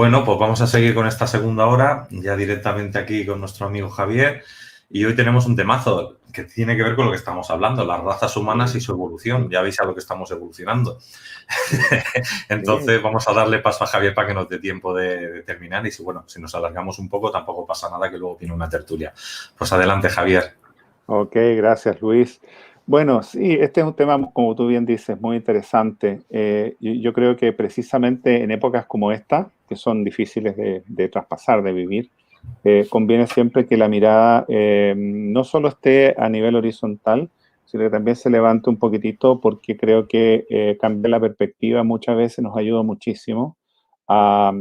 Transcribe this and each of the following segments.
Bueno, pues vamos a seguir con esta segunda hora, ya directamente aquí con nuestro amigo Javier. Y hoy tenemos un temazo que tiene que ver con lo que estamos hablando, las razas humanas y su evolución. Ya veis a lo que estamos evolucionando. Entonces vamos a darle paso a Javier para que nos dé tiempo de terminar. Y si nos alargamos un poco, tampoco pasa nada, que luego viene una tertulia. Pues adelante, Javier. Ok, gracias, Luis. Bueno, sí, este es un tema, como tú bien dices, muy interesante. Yo creo que precisamente en épocas como esta, que son difíciles de traspasar, de vivir, conviene siempre que la mirada no solo esté a nivel horizontal, sino que también se levante un poquitito, porque creo que cambiar la perspectiva muchas veces nos ayuda muchísimo a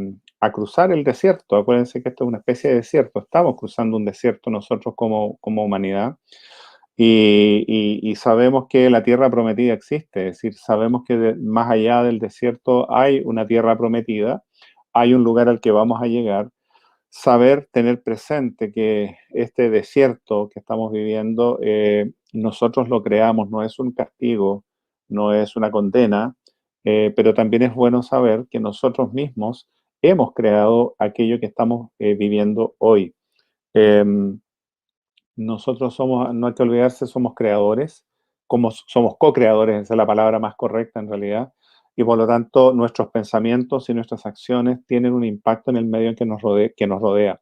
cruzar el desierto. Acuérdense que esto es una especie de desierto, estamos cruzando un desierto nosotros como humanidad. Y sabemos que la tierra prometida existe, es decir, sabemos que más allá del desierto hay una tierra prometida, hay un lugar al que vamos a llegar. Saber, tener presente que este desierto que estamos viviendo, nosotros lo creamos, no es un castigo, no es una condena, pero también es bueno saber que nosotros mismos hemos creado aquello que estamos viviendo hoy. Em, Nosotros somos, no hay que olvidarse, somos creadores, como somos co-creadores, esa es la palabra más correcta en realidad, y por lo tanto nuestros pensamientos y nuestras acciones tienen un impacto en el medio en que nos rodea.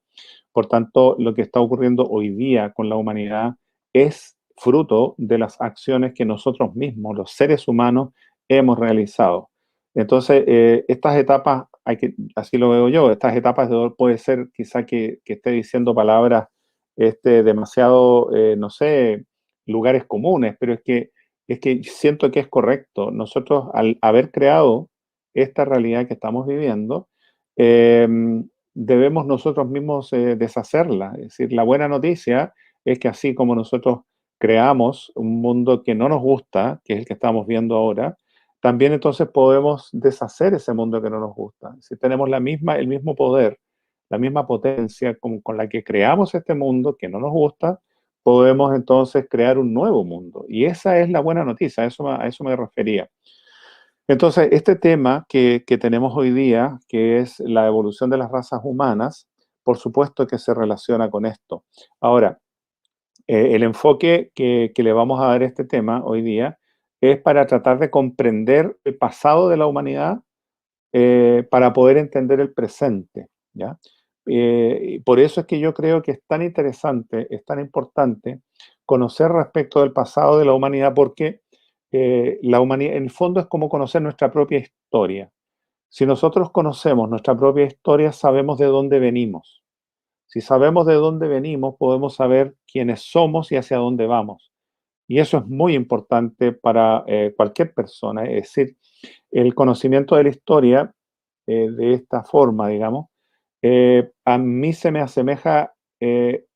Por tanto, lo que está ocurriendo hoy día con la humanidad es fruto de las acciones que nosotros mismos, los seres humanos, hemos realizado. Entonces, estas etapas, así lo veo yo, estas etapas de dolor puede ser quizá que esté diciendo palabras demasiado, no sé, lugares comunes, pero es que siento que es correcto. Nosotros, al haber creado esta realidad que estamos viviendo, eh, debemos nosotros mismos deshacerla. Es decir, la buena noticia es que así como nosotros creamos un mundo que no nos gusta, que es el que estamos viendo ahora, también entonces podemos deshacer ese mundo que no nos gusta. Si tenemos el mismo poder, la misma potencia con la que creamos este mundo que no nos gusta, podemos entonces crear un nuevo mundo. Y esa es la buena noticia, a eso me refería. Entonces, este tema que tenemos hoy día, que es la evolución de las razas humanas, por supuesto que se relaciona con esto. Ahora, el enfoque que le vamos a dar a este tema hoy día es para tratar de comprender el pasado de la humanidad para poder entender el presente, ¿ya? Y por eso es que yo creo que es tan interesante, es tan importante conocer respecto del pasado de la humanidad, porque la humanidad, en el fondo, es como conocer nuestra propia historia. Si nosotros conocemos nuestra propia historia, sabemos de dónde venimos. Si sabemos de dónde venimos, podemos saber quiénes somos y hacia dónde vamos. Y eso es muy importante para cualquier persona. Es decir, el conocimiento de la historia de esta forma, digamos, a mí se me asemeja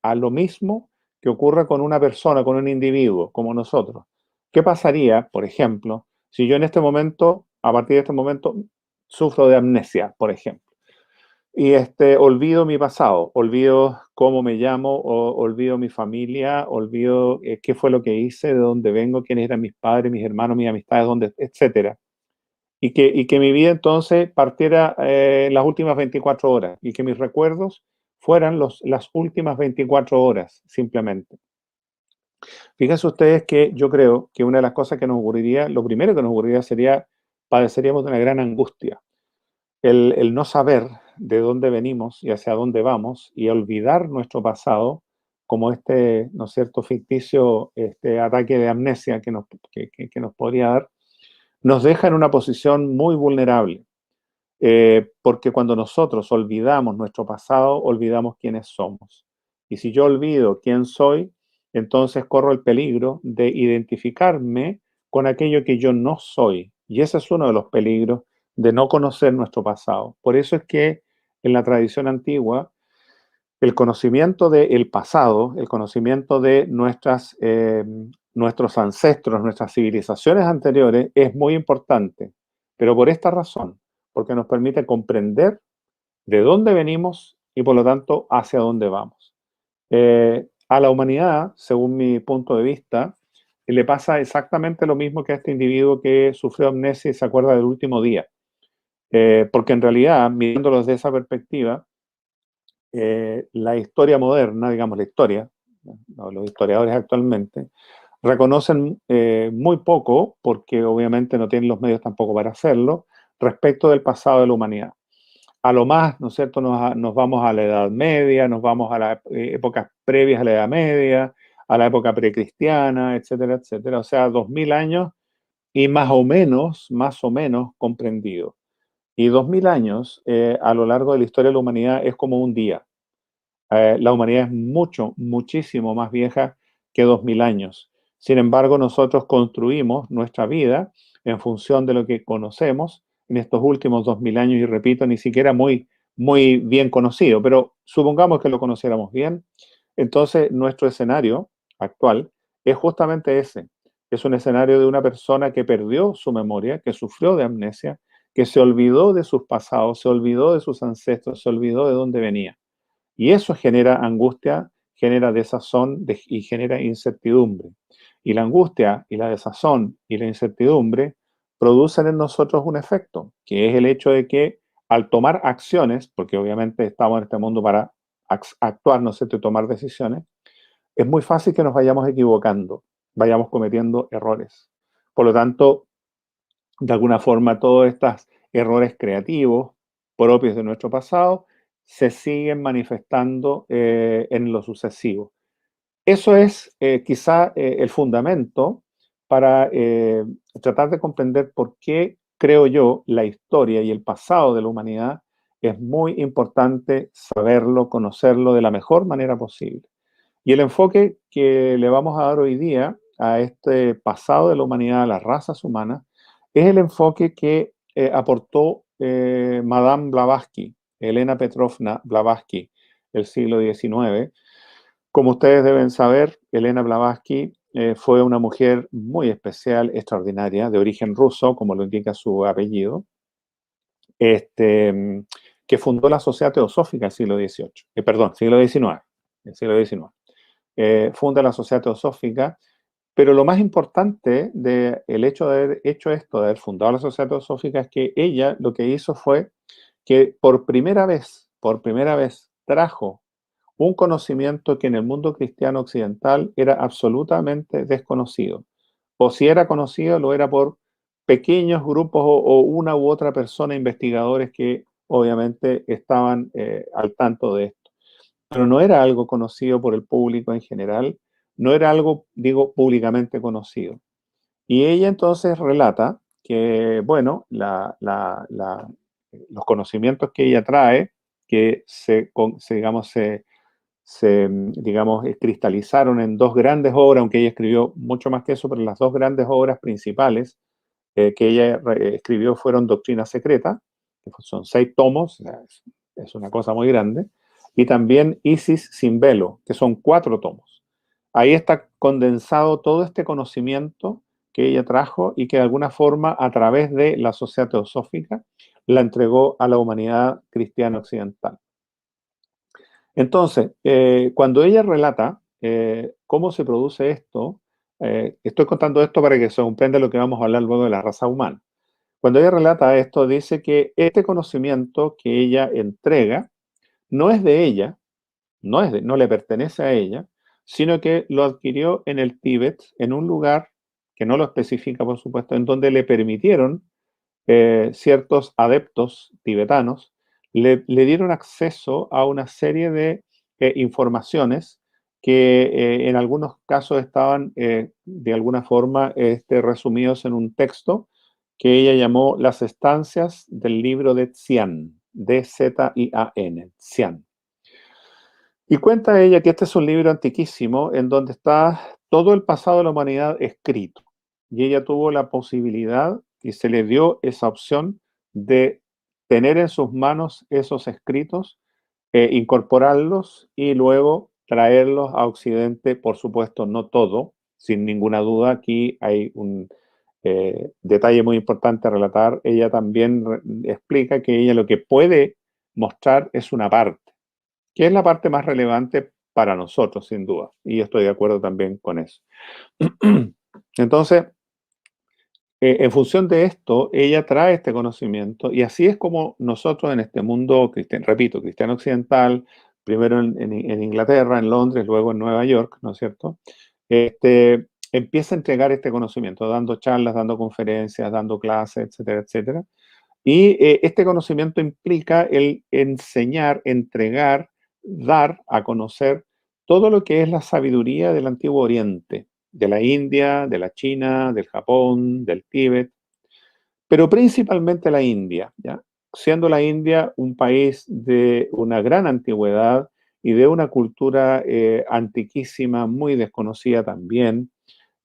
a lo mismo que ocurre con una persona, con un individuo, como nosotros. ¿Qué pasaría, por ejemplo, si yo en este momento, a partir de este momento, sufro de amnesia, por ejemplo? Y olvido mi pasado, olvido cómo me llamo, olvido mi familia, olvido qué fue lo que hice, de dónde vengo, quiénes eran mis padres, mis hermanos, mis amistades, dónde, etcétera. Y que mi vida entonces partiera las últimas 24 horas y que mis recuerdos fueran las últimas 24 horas, simplemente. Fíjense ustedes que yo creo que una de las cosas que nos ocurriría, lo primero que nos ocurriría sería, padeceríamos de una gran angustia. El no saber de dónde venimos y hacia dónde vamos y olvidar nuestro pasado, como ¿no es cierto?, ficticio ataque de amnesia que nos podría dar, nos deja en una posición muy vulnerable. Porque cuando nosotros olvidamos nuestro pasado, olvidamos quiénes somos. Y si yo olvido quién soy, entonces corro el peligro de identificarme con aquello que yo no soy. Y ese es uno de los peligros de no conocer nuestro pasado. Por eso es que en la tradición antigua, el conocimiento del pasado, el conocimiento de nuestros ancestros, nuestras civilizaciones anteriores, es muy importante. Pero por esta razón, porque nos permite comprender de dónde venimos y por lo tanto hacia dónde vamos. A la humanidad, según mi punto de vista, le pasa exactamente lo mismo que a este individuo que sufrió amnesia y se acuerda del último día. Porque en realidad, mirándolos desde esa perspectiva, la historia moderna, digamos la historia, ¿no? Los historiadores actualmente, reconocen muy poco, porque obviamente no tienen los medios tampoco para hacerlo, respecto del pasado de la humanidad. A lo más, ¿no es cierto?, nos vamos a la Edad Media, nos vamos a las épocas previas a la Edad Media, a la época precristiana, etcétera, etcétera. O sea, 2000 años y más o menos comprendido. Y 2000 años a lo largo de la historia de la humanidad es como un día. La humanidad es muchísimo más vieja que 2000 años. Sin embargo, nosotros construimos nuestra vida en función de lo que conocemos en estos últimos 2000 años, y repito, ni siquiera muy bien conocido, pero supongamos que lo conociéramos bien. Entonces, nuestro escenario actual es justamente ese. Es un escenario de una persona que perdió su memoria, que sufrió de amnesia, que se olvidó de sus pasados, se olvidó de sus ancestros, se olvidó de dónde venía. Y eso genera angustia, genera desazón y genera incertidumbre. Y la angustia y la desazón y la incertidumbre producen en nosotros un efecto, que es el hecho de que al tomar acciones, porque obviamente estamos en este mundo para actuar, ¿no es cierto?, y tomar decisiones, es muy fácil que nos vayamos equivocando, vayamos cometiendo errores. Por lo tanto, de alguna forma, todos estos errores creativos propios de nuestro pasado se siguen manifestando en lo sucesivo. Eso es quizá el fundamento para tratar de comprender por qué, creo yo, la historia y el pasado de la humanidad es muy importante saberlo, conocerlo de la mejor manera posible. Y el enfoque que le vamos a dar hoy día a este pasado de la humanidad, a las razas humanas, es el enfoque que aportó Madame Blavatsky, Elena Petrovna Blavatsky, el siglo XIX. Como ustedes deben saber, Elena Blavatsky fue una mujer muy especial, extraordinaria, de origen ruso, como lo indica su apellido, que fundó la Sociedad Teosófica el siglo XVIII, perdón, siglo XIX, el siglo XIX. Funda la Sociedad Teosófica, pero lo más importante del hecho de haber hecho esto, de haber fundado la Sociedad Teosófica, es que ella lo que hizo fue que por primera vez, trajo un conocimiento que en el mundo cristiano occidental era absolutamente desconocido. O si era conocido, lo era por pequeños grupos o una u otra persona, investigadores que obviamente estaban al tanto de esto. Pero no era algo conocido por el público en general, no era algo, digo, públicamente conocido. Y ella entonces relata que, bueno, los conocimientos que ella trae, que digamos, cristalizaron en dos grandes obras, aunque ella escribió mucho más que eso, pero las dos grandes obras principales que ella escribió fueron Doctrina Secreta, que son 6 tomos, o sea, es una cosa muy grande, y también Isis sin velo, que son 4 tomos. Ahí está condensado todo este conocimiento que ella trajo y que de alguna forma, a través de la Sociedad Teosófica, la entregó a la humanidad cristiana occidental. Entonces, cuando ella relata cómo se produce esto, estoy contando esto para que se comprenda lo que vamos a hablar luego de la raza humana. Cuando ella relata esto, dice que este conocimiento que ella entrega no es de ella, no le pertenece a ella, sino que lo adquirió en el Tíbet, en un lugar que no lo especifica, por supuesto, en donde le permitieron ciertos adeptos tibetanos, le dieron acceso a una serie de informaciones que en algunos casos estaban de alguna forma resumidos en un texto que ella llamó Las estancias del libro de Xian, D-Z-I-A-N, Xian. Y cuenta ella que este es un libro antiquísimo en donde está todo el pasado de la humanidad escrito. Y ella tuvo la posibilidad y se le dio esa opción de tener en sus manos esos escritos, incorporarlos y luego traerlos a Occidente. Por supuesto, no todo, sin ninguna duda. Aquí hay un detalle muy importante a relatar. Ella también explica que ella lo que puede mostrar es una parte, que es la parte más relevante para nosotros, sin duda. Y yo estoy de acuerdo también con eso. Entonces, en función de esto, ella trae este conocimiento y así es como nosotros en este mundo, repito, cristiano occidental, primero en Inglaterra, en Londres, luego en Nueva York, ¿no es cierto? Empieza a entregar este conocimiento, dando charlas, dando conferencias, dando clases, etcétera, etcétera. Y este conocimiento implica el enseñar, entregar, dar a conocer todo lo que es la sabiduría del Antiguo Oriente, de la India, de la China, del Japón, del Tíbet, pero principalmente la India, ¿ya? Siendo la India un país de una gran antigüedad y de una cultura antiquísima, muy desconocida también,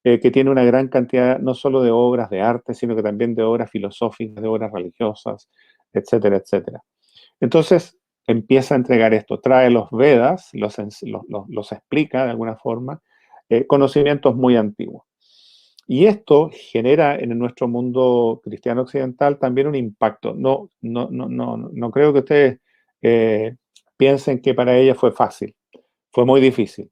que tiene una gran cantidad no solo de obras de arte, sino que también de obras filosóficas, de obras religiosas, etcétera, etcétera. Entonces empieza a entregar esto, trae los Vedas, los explica de alguna forma, conocimientos muy antiguos. Y esto genera en nuestro mundo cristiano occidental también un impacto. No creo que ustedes piensen que para ella fue fácil, fue muy difícil.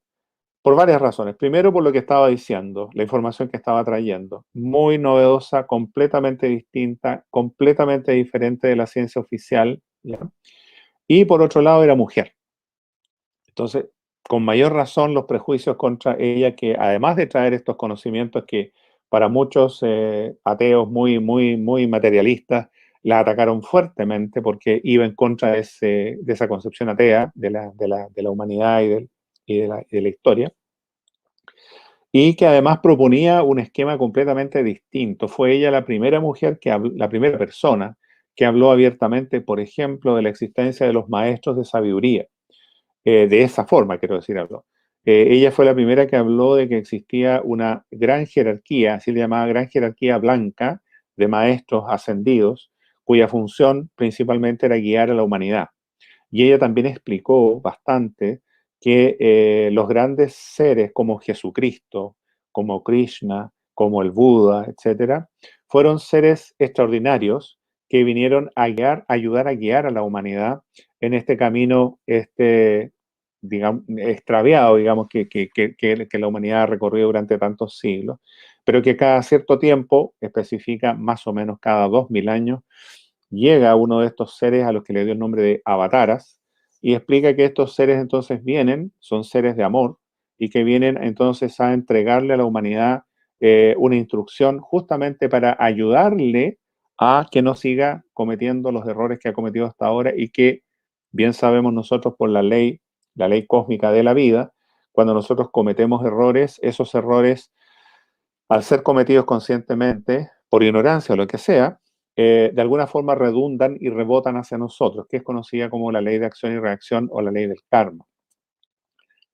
Por varias razones. Primero, por lo que estaba diciendo, la información que estaba trayendo. Muy novedosa, completamente distinta, completamente diferente de la ciencia oficial, ¿ya? Y por otro lado, era mujer. Entonces, con mayor razón, los prejuicios contra ella, que además de traer estos conocimientos que para muchos ateos muy materialistas, la atacaron fuertemente porque iba en contra de esa concepción atea de la humanidad y de la historia. Y que además proponía un esquema completamente distinto. Fue ella la primera mujer, la primera persona que habló abiertamente, por ejemplo, de la existencia de los maestros de sabiduría. De esa forma, quiero decir, habló. Ella fue la primera que habló de que existía una gran jerarquía, así le llamaba gran jerarquía blanca, de maestros ascendidos, cuya función principalmente era guiar a la humanidad. Y ella también explicó bastante que los grandes seres como Jesucristo, como Krishna, como el Buda, etcétera, fueron seres extraordinarios que vinieron a ayudar a guiar a la humanidad en este camino, digamos, extraviado, digamos, que la humanidad ha recorrido durante tantos siglos, pero que cada cierto tiempo, especifica más o menos cada 2000 años, llega uno de estos seres a los que le dio el nombre de avataras y explica que estos seres entonces son seres de amor y que vienen entonces a entregarle a la humanidad una instrucción justamente para ayudarle a que no siga cometiendo los errores que ha cometido hasta ahora y que bien sabemos nosotros por la ley cósmica de la vida, cuando nosotros cometemos errores, esos errores, al ser cometidos conscientemente, por ignorancia o lo que sea, de alguna forma redundan y rebotan hacia nosotros, que es conocida como la ley de acción y reacción o la ley del karma.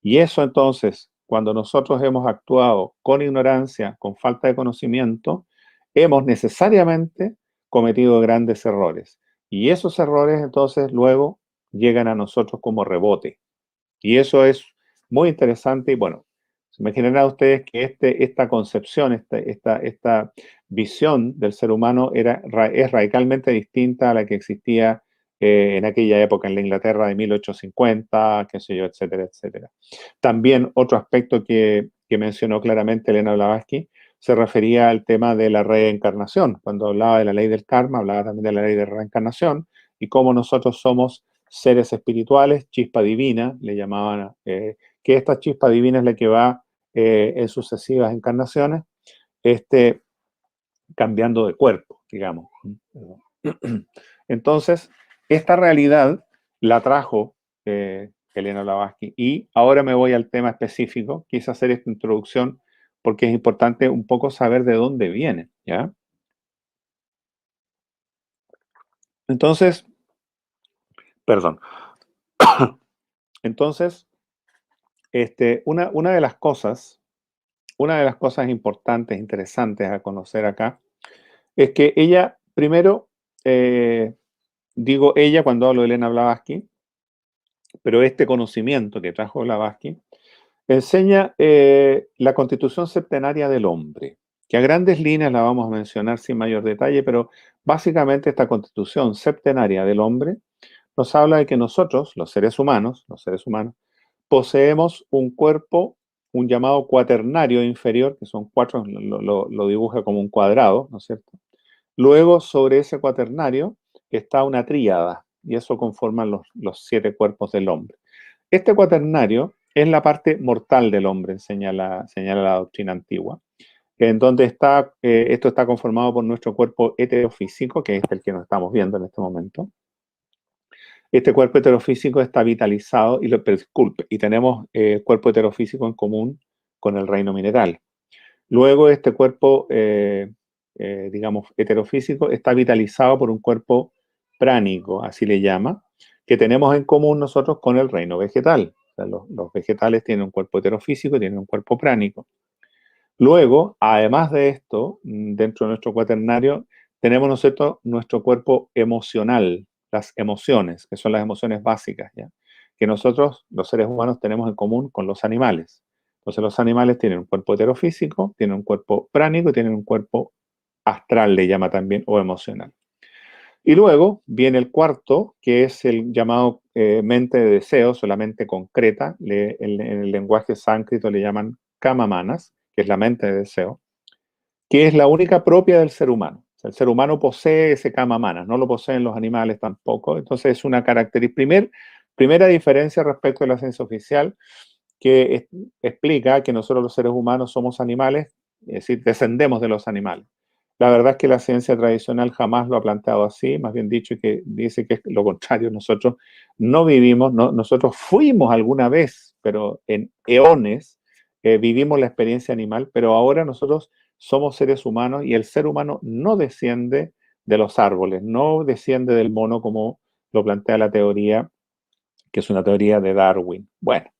Y eso entonces, cuando nosotros hemos actuado con ignorancia, con falta de conocimiento, hemos necesariamente cometido grandes errores. Y esos errores entonces luego llegan a nosotros como rebote. Y eso es muy interesante y bueno, se imaginarán ustedes que esta concepción, esta visión del ser humano es radicalmente distinta a la que existía en aquella época en la Inglaterra de 1850, qué sé yo, etcétera, etcétera. También otro aspecto que mencionó claramente Elena Blavatsky se refería al tema de la reencarnación. Cuando hablaba de la ley del karma, hablaba también de la ley de reencarnación y cómo nosotros somos seres espirituales, chispa divina, le llamaban, que esta chispa divina es la que va en sucesivas encarnaciones, cambiando de cuerpo, digamos. Entonces, esta realidad la trajo Elena Blavatsky y ahora me voy al tema específico. Quise hacer esta introducción porque es importante un poco saber de dónde viene, ¿ya? Entonces, perdón. Entonces, una de las cosas importantes, interesantes a conocer acá, es que ella, primero, digo ella cuando hablo de Elena Blavatsky, pero este conocimiento que trajo Blavatsky enseña la Constitución Septenaria del Hombre, que a grandes líneas la vamos a mencionar sin mayor detalle, pero básicamente esta Constitución Septenaria del Hombre nos habla de que nosotros, los seres humanos, poseemos un cuerpo un llamado cuaternario inferior, que son 4, lo dibuja como un cuadrado, ¿no es cierto? Luego, sobre ese cuaternario, está una tríada, y eso conforman los 7 cuerpos del hombre. Este cuaternario es la parte mortal del hombre, señala la doctrina antigua, en donde esto está conformado por nuestro cuerpo heterofísico, que es el que nos estamos viendo en este momento. Este cuerpo heterofísico está vitalizado, y tenemos cuerpo heterofísico en común con el reino mineral. Luego, este cuerpo, digamos, heterofísico está vitalizado por un cuerpo pránico, así le llama, que tenemos en común nosotros con el reino vegetal. O sea, los vegetales tienen un cuerpo heterofísico y tienen un cuerpo pránico. Luego, además de esto, dentro de nuestro cuaternario, tenemos, ¿no es cierto?, nuestro cuerpo emocional, las emociones, que son las emociones básicas, ¿ya? Que nosotros, los seres humanos, tenemos en común con los animales. Entonces, los animales tienen un cuerpo heterofísico, tienen un cuerpo pránico y tienen un cuerpo astral, le llama también, o emocional. Y luego viene el cuarto, que es el llamado mente de deseos, o la mente concreta. En el lenguaje sánscrito le llaman kama manas, que es la mente de deseo, que es la única propia del ser humano. O sea, el ser humano posee ese kama manas, no lo poseen los animales tampoco. Entonces es una característica, primera diferencia respecto a la ciencia oficial, que explica que nosotros los seres humanos somos animales, es decir, descendemos de los animales. La verdad es que la ciencia tradicional jamás lo ha planteado así, más bien dicho, que dice que es lo contrario. Nosotros no vivimos, nosotros fuimos alguna vez, pero en eones, vivimos la experiencia animal, pero ahora nosotros somos seres humanos y el ser humano no desciende de los árboles, no desciende del mono como lo plantea la teoría, que es una teoría de Darwin. Bueno,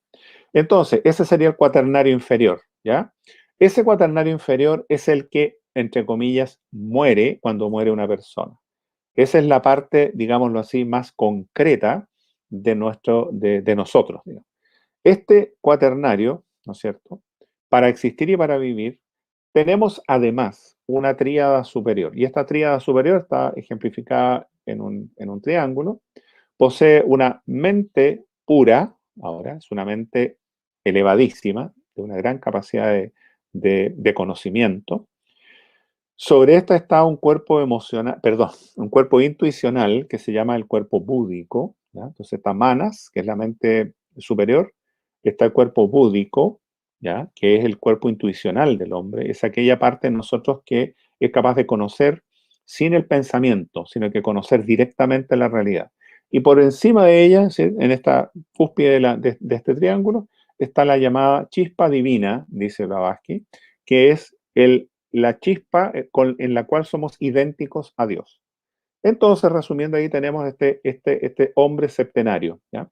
entonces, ese sería el cuaternario inferior, ¿ya? Ese cuaternario inferior es el que, entre comillas, muere cuando muere una persona. Esa es la parte, digámoslo así, más concreta de nosotros, digamos. Este cuaternario, ¿no es cierto?, para existir y para vivir, tenemos además una tríada superior. Y esta tríada superior está ejemplificada en un triángulo. Posee una mente pura, ahora es una mente elevadísima, de una gran capacidad de conocimiento. Sobre esta está un cuerpo emocional, perdón, un cuerpo intuicional que se llama el cuerpo búdico, ¿ya? Entonces está Manas, que es la mente superior, está el cuerpo búdico, ¿ya? Que es el cuerpo intuicional del hombre, es aquella parte de nosotros que es capaz de conocer sin el pensamiento, sino que conocer directamente la realidad. Y por encima de ella, ¿sí?, en esta cúspide de este triángulo, está la llamada chispa divina, dice Blavatsky, que es la chispa en la cual somos idénticos a Dios. Entonces, resumiendo, ahí tenemos este hombre septenario, ¿ya?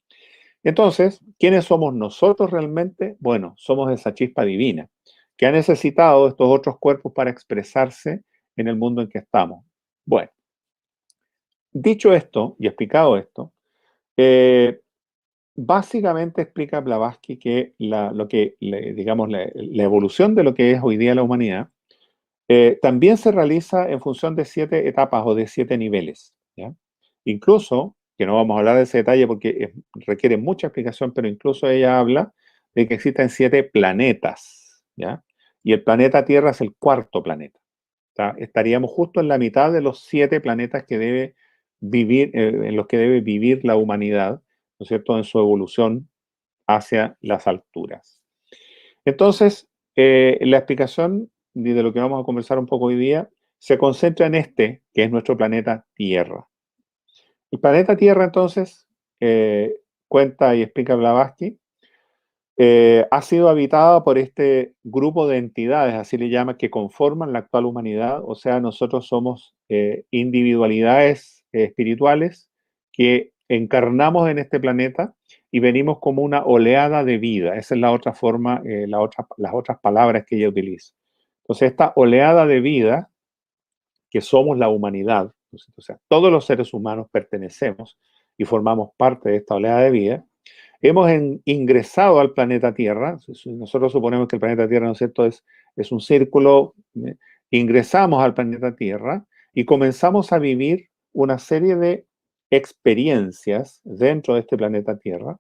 Entonces, ¿quiénes somos nosotros realmente? Bueno, somos esa chispa divina, que ha necesitado estos otros cuerpos para expresarse en el mundo en que estamos. Bueno, dicho esto y explicado esto, básicamente explica Blavatsky que digamos, la evolución de lo que es hoy día la humanidad también se realiza en función de 7 etapas o de 7 niveles, ¿ya? Incluso, que no vamos a hablar de ese detalle porque requiere mucha explicación, pero incluso ella habla de que existen 7 planetas, ¿ya? Y el planeta Tierra es el cuarto planeta. Estaríamos justo en la mitad de los 7 planetas que debe vivir, en los que debe vivir la humanidad, ¿no es cierto?, en su evolución hacia las alturas. Entonces, la explicación de lo que vamos a conversar un poco hoy día se concentra en que es nuestro planeta Tierra. El planeta Tierra, entonces, cuenta y explica Blavatsky, ha sido habitada por este grupo de entidades, así le llama, que conforman la actual humanidad. O sea, nosotros somos individualidades espirituales que encarnamos en este planeta y venimos como una oleada de vida. Esa es la otra forma, las otras palabras que ella utiliza. Entonces, esta oleada de vida, que somos la humanidad, o sea, todos los seres humanos pertenecemos y formamos parte de esta oleada de vida. Hemos ingresado al planeta Tierra. Nosotros suponemos que el planeta Tierra, ¿no es cierto?, es un círculo. Ingresamos al planeta Tierra y comenzamos a vivir una serie de experiencias dentro de este planeta Tierra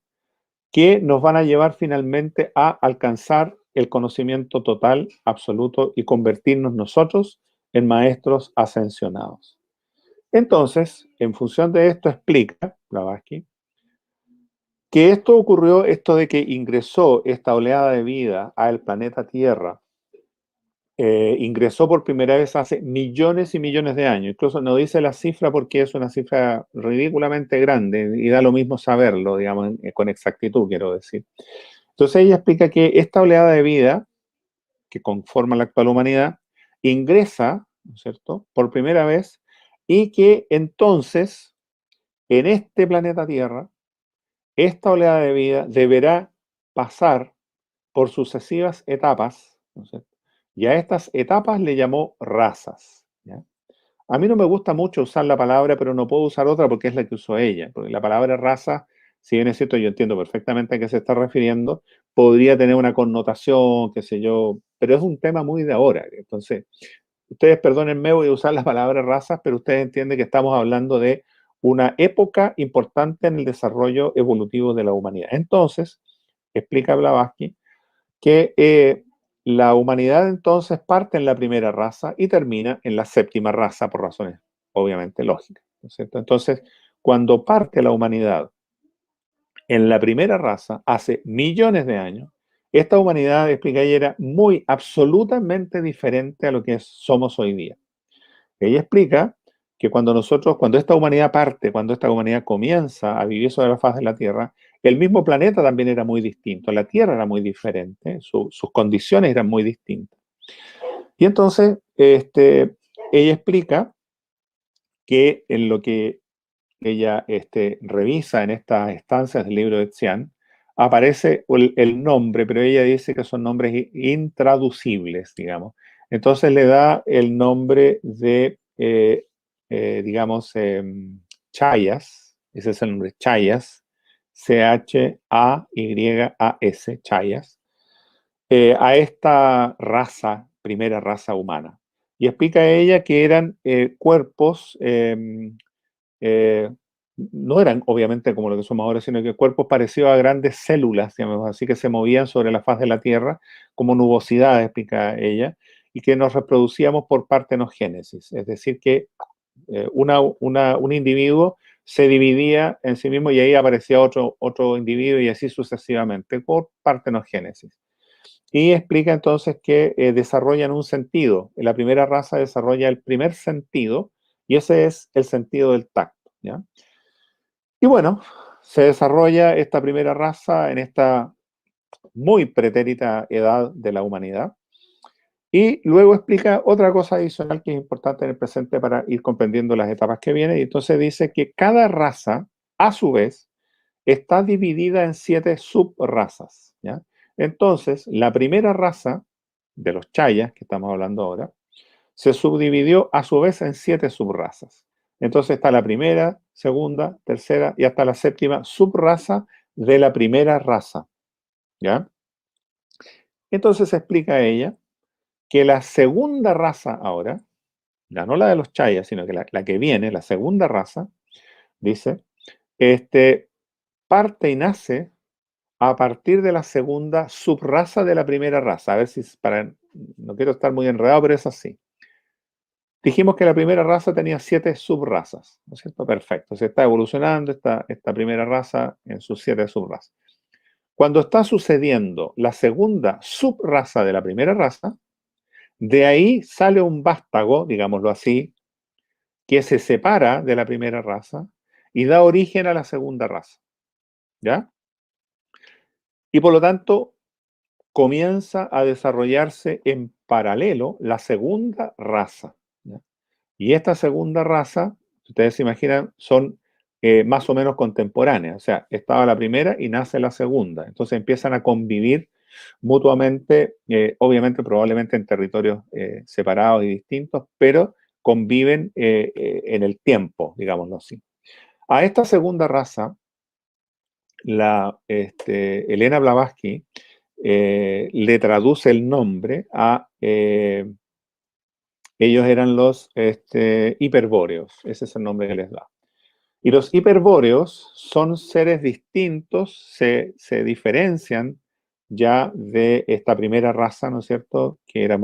que nos van a llevar finalmente a alcanzar el conocimiento total, absoluto, y convertirnos nosotros en maestros ascensionados. Entonces, en función de esto, explica Blavatsky que esto ocurrió, esto de que ingresó esta oleada de vida al planeta Tierra, ingresó por primera vez hace millones y millones de años. Incluso no dice la cifra porque es una cifra ridículamente grande y da lo mismo saberlo, digamos, con exactitud, quiero decir. Entonces ella explica que esta oleada de vida que conforma la actual humanidad ingresa, ¿no es cierto?, por primera vez, y que entonces en este planeta Tierra esta oleada de vida deberá pasar por sucesivas etapas, ¿no es cierto? Y a estas etapas le llamó razas, ¿ya? A mí no me gusta mucho usar la palabra, pero no puedo usar otra porque es la que usó ella. Porque la palabra raza, si bien es cierto, yo entiendo perfectamente a qué se está refiriendo, podría tener una connotación, qué sé yo, pero es un tema muy de ahora. Entonces, ustedes perdónenme, voy a usar la palabra razas, pero ustedes entienden que estamos hablando de una época importante en el desarrollo evolutivo de la humanidad. Entonces, explica Blavatsky que la humanidad entonces parte en la primera raza y termina en la séptima raza por razones obviamente lógicas, ¿no es cierto? Entonces, cuando parte la humanidad en la primera raza, hace millones de años, esta humanidad, explica ella, era muy, absolutamente diferente a lo que somos hoy día. Ella explica que cuando esta humanidad parte, cuando esta humanidad comienza a vivir sobre la faz de la Tierra, el mismo planeta también era muy distinto, la Tierra era muy diferente, sus condiciones eran muy distintas. Y entonces, ella explica que en lo que ella revisa en estas estancias del libro de Xian, aparece el nombre, pero ella dice que son nombres intraducibles, digamos. Entonces le da el nombre de, digamos, Chayas, ese es el nombre, Chayas, Chayas, Chayas, a esta raza, primera raza humana. Y explica a ella que eran cuerpos eh, no eran obviamente como lo que somos ahora, sino que cuerpos parecidos a grandes células, digamos así, que se movían sobre la faz de la Tierra como nubosidades, explica ella, y que nos reproducíamos por partenogénesis, es decir, que un individuo se dividía en sí mismo y ahí aparecía otro individuo y así sucesivamente por partenogénesis. Y explica entonces que desarrollan un sentido. La primera raza desarrolla el primer sentido y ese es el sentido del tacto, ¿ya? Y bueno, se desarrolla esta primera raza en esta muy pretérita edad de la humanidad. Y luego explica otra cosa adicional que es importante en el presente para ir comprendiendo las etapas que vienen. Y entonces dice que cada raza, a su vez, está dividida en 7 subrazas, ¿ya? Entonces, la primera raza de los chayas, que estamos hablando ahora, se subdividió a su vez en 7 subrazas. Entonces está la primera, segunda, tercera y hasta la séptima subraza de la primera raza, ¿ya? Entonces explica ella que la segunda raza ahora, ya no la de los chayas, sino que la que viene, la segunda raza, dice, parte y nace a partir de la segunda subraza de la primera raza. A ver si no quiero estar muy enredado, pero es así. Dijimos que la primera raza tenía 7 subrazas, ¿no es cierto? Perfecto. Se está evolucionando esta primera raza en sus 7 subrazas. Cuando está sucediendo la segunda subraza de la primera raza, de ahí sale un vástago, digámoslo así, que se separa de la primera raza y da origen a la segunda raza. ¿Ya? Y por lo tanto, comienza a desarrollarse en paralelo la segunda raza, ¿ya? Y esta segunda raza, ustedes se imaginan, son más o menos contemporáneas. O sea, estaba la primera y nace la segunda. Entonces empiezan a convivir mutuamente, obviamente, probablemente en territorios separados y distintos, pero conviven en el tiempo, digámoslo así. A esta segunda raza, Elena Blavatsky le traduce el nombre a ellos eran los hiperbóreos, ese es el nombre que les da. Y los hiperbóreos son seres distintos, se diferencian ya de esta primera raza, ¿no es cierto? Que era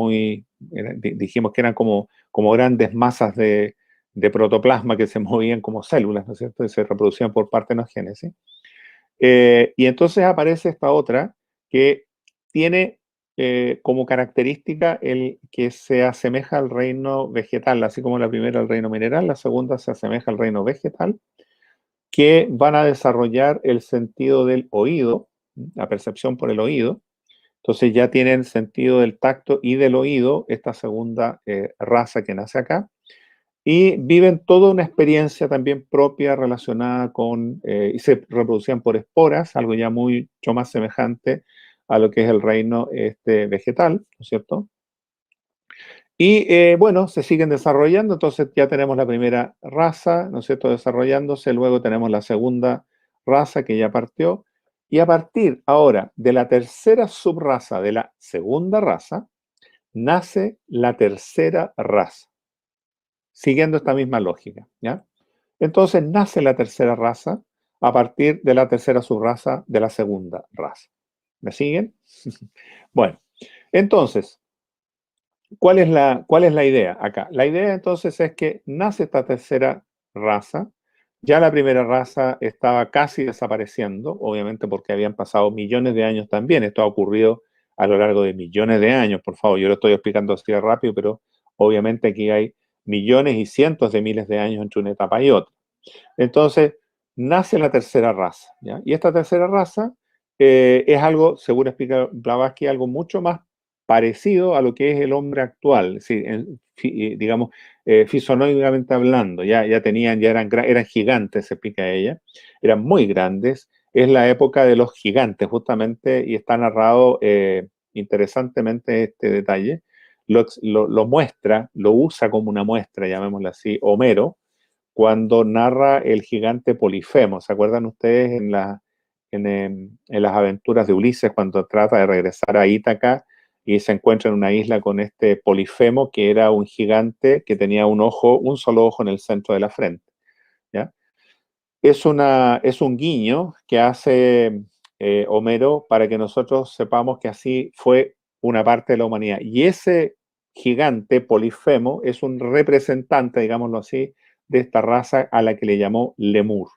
dijimos que eran como grandes masas de protoplasma que se movían como células, ¿no es cierto? Y se reproducían por partenogénesis. Y entonces aparece esta otra que tiene como característica el que se asemeja al reino vegetal, así como la primera al reino mineral, la segunda se asemeja al reino vegetal, que van a desarrollar el sentido del oído, la percepción por el oído. Entonces ya tienen sentido del tacto y del oído, esta segunda raza que nace acá, y viven toda una experiencia también propia relacionada con, y se reproducían por esporas, algo ya mucho más semejante a lo que es el reino vegetal, ¿no es cierto? Y bueno, se siguen desarrollando, entonces ya tenemos la primera raza, ¿no es cierto?, desarrollándose, luego tenemos la segunda raza que ya partió, y a partir ahora de la tercera subraza de la segunda raza, nace la tercera raza, siguiendo esta misma lógica, ¿ya? Entonces nace la tercera raza a partir de la tercera subraza de la segunda raza. ¿Me siguen? Bueno, entonces, ¿cuál es la idea acá? La idea entonces es que nace esta tercera raza. Ya la primera raza estaba casi desapareciendo, obviamente porque habían pasado millones de años también. Esto ha ocurrido a lo largo de millones de años, por favor. Yo lo estoy explicando así de rápido, pero obviamente aquí hay millones y cientos de miles de años entre una etapa y otra. Entonces, nace la tercera raza, ¿ya? Y esta tercera raza es algo, según explica Blavatsky, algo mucho más parecido a lo que es el hombre actual, sí, digamos, fisionómicamente hablando, ya tenían, eran gigantes, se explica ella, eran muy grandes, es la época de los gigantes, justamente, y está narrado interesantemente este detalle, lo muestra, lo usa como una muestra, llamémoslo así, Homero, cuando narra el gigante Polifemo. ¿Se acuerdan ustedes en las aventuras de Ulises cuando trata de regresar a Ítaca y se encuentra en una isla con este Polifemo, que era un gigante que tenía un solo ojo en el centro de la frente? ¿Ya? Es un guiño que hace Homero para que nosotros sepamos que así fue una parte de la humanidad. Y ese gigante Polifemo es un representante, digámoslo así, de esta raza a la que le llamó Lemur.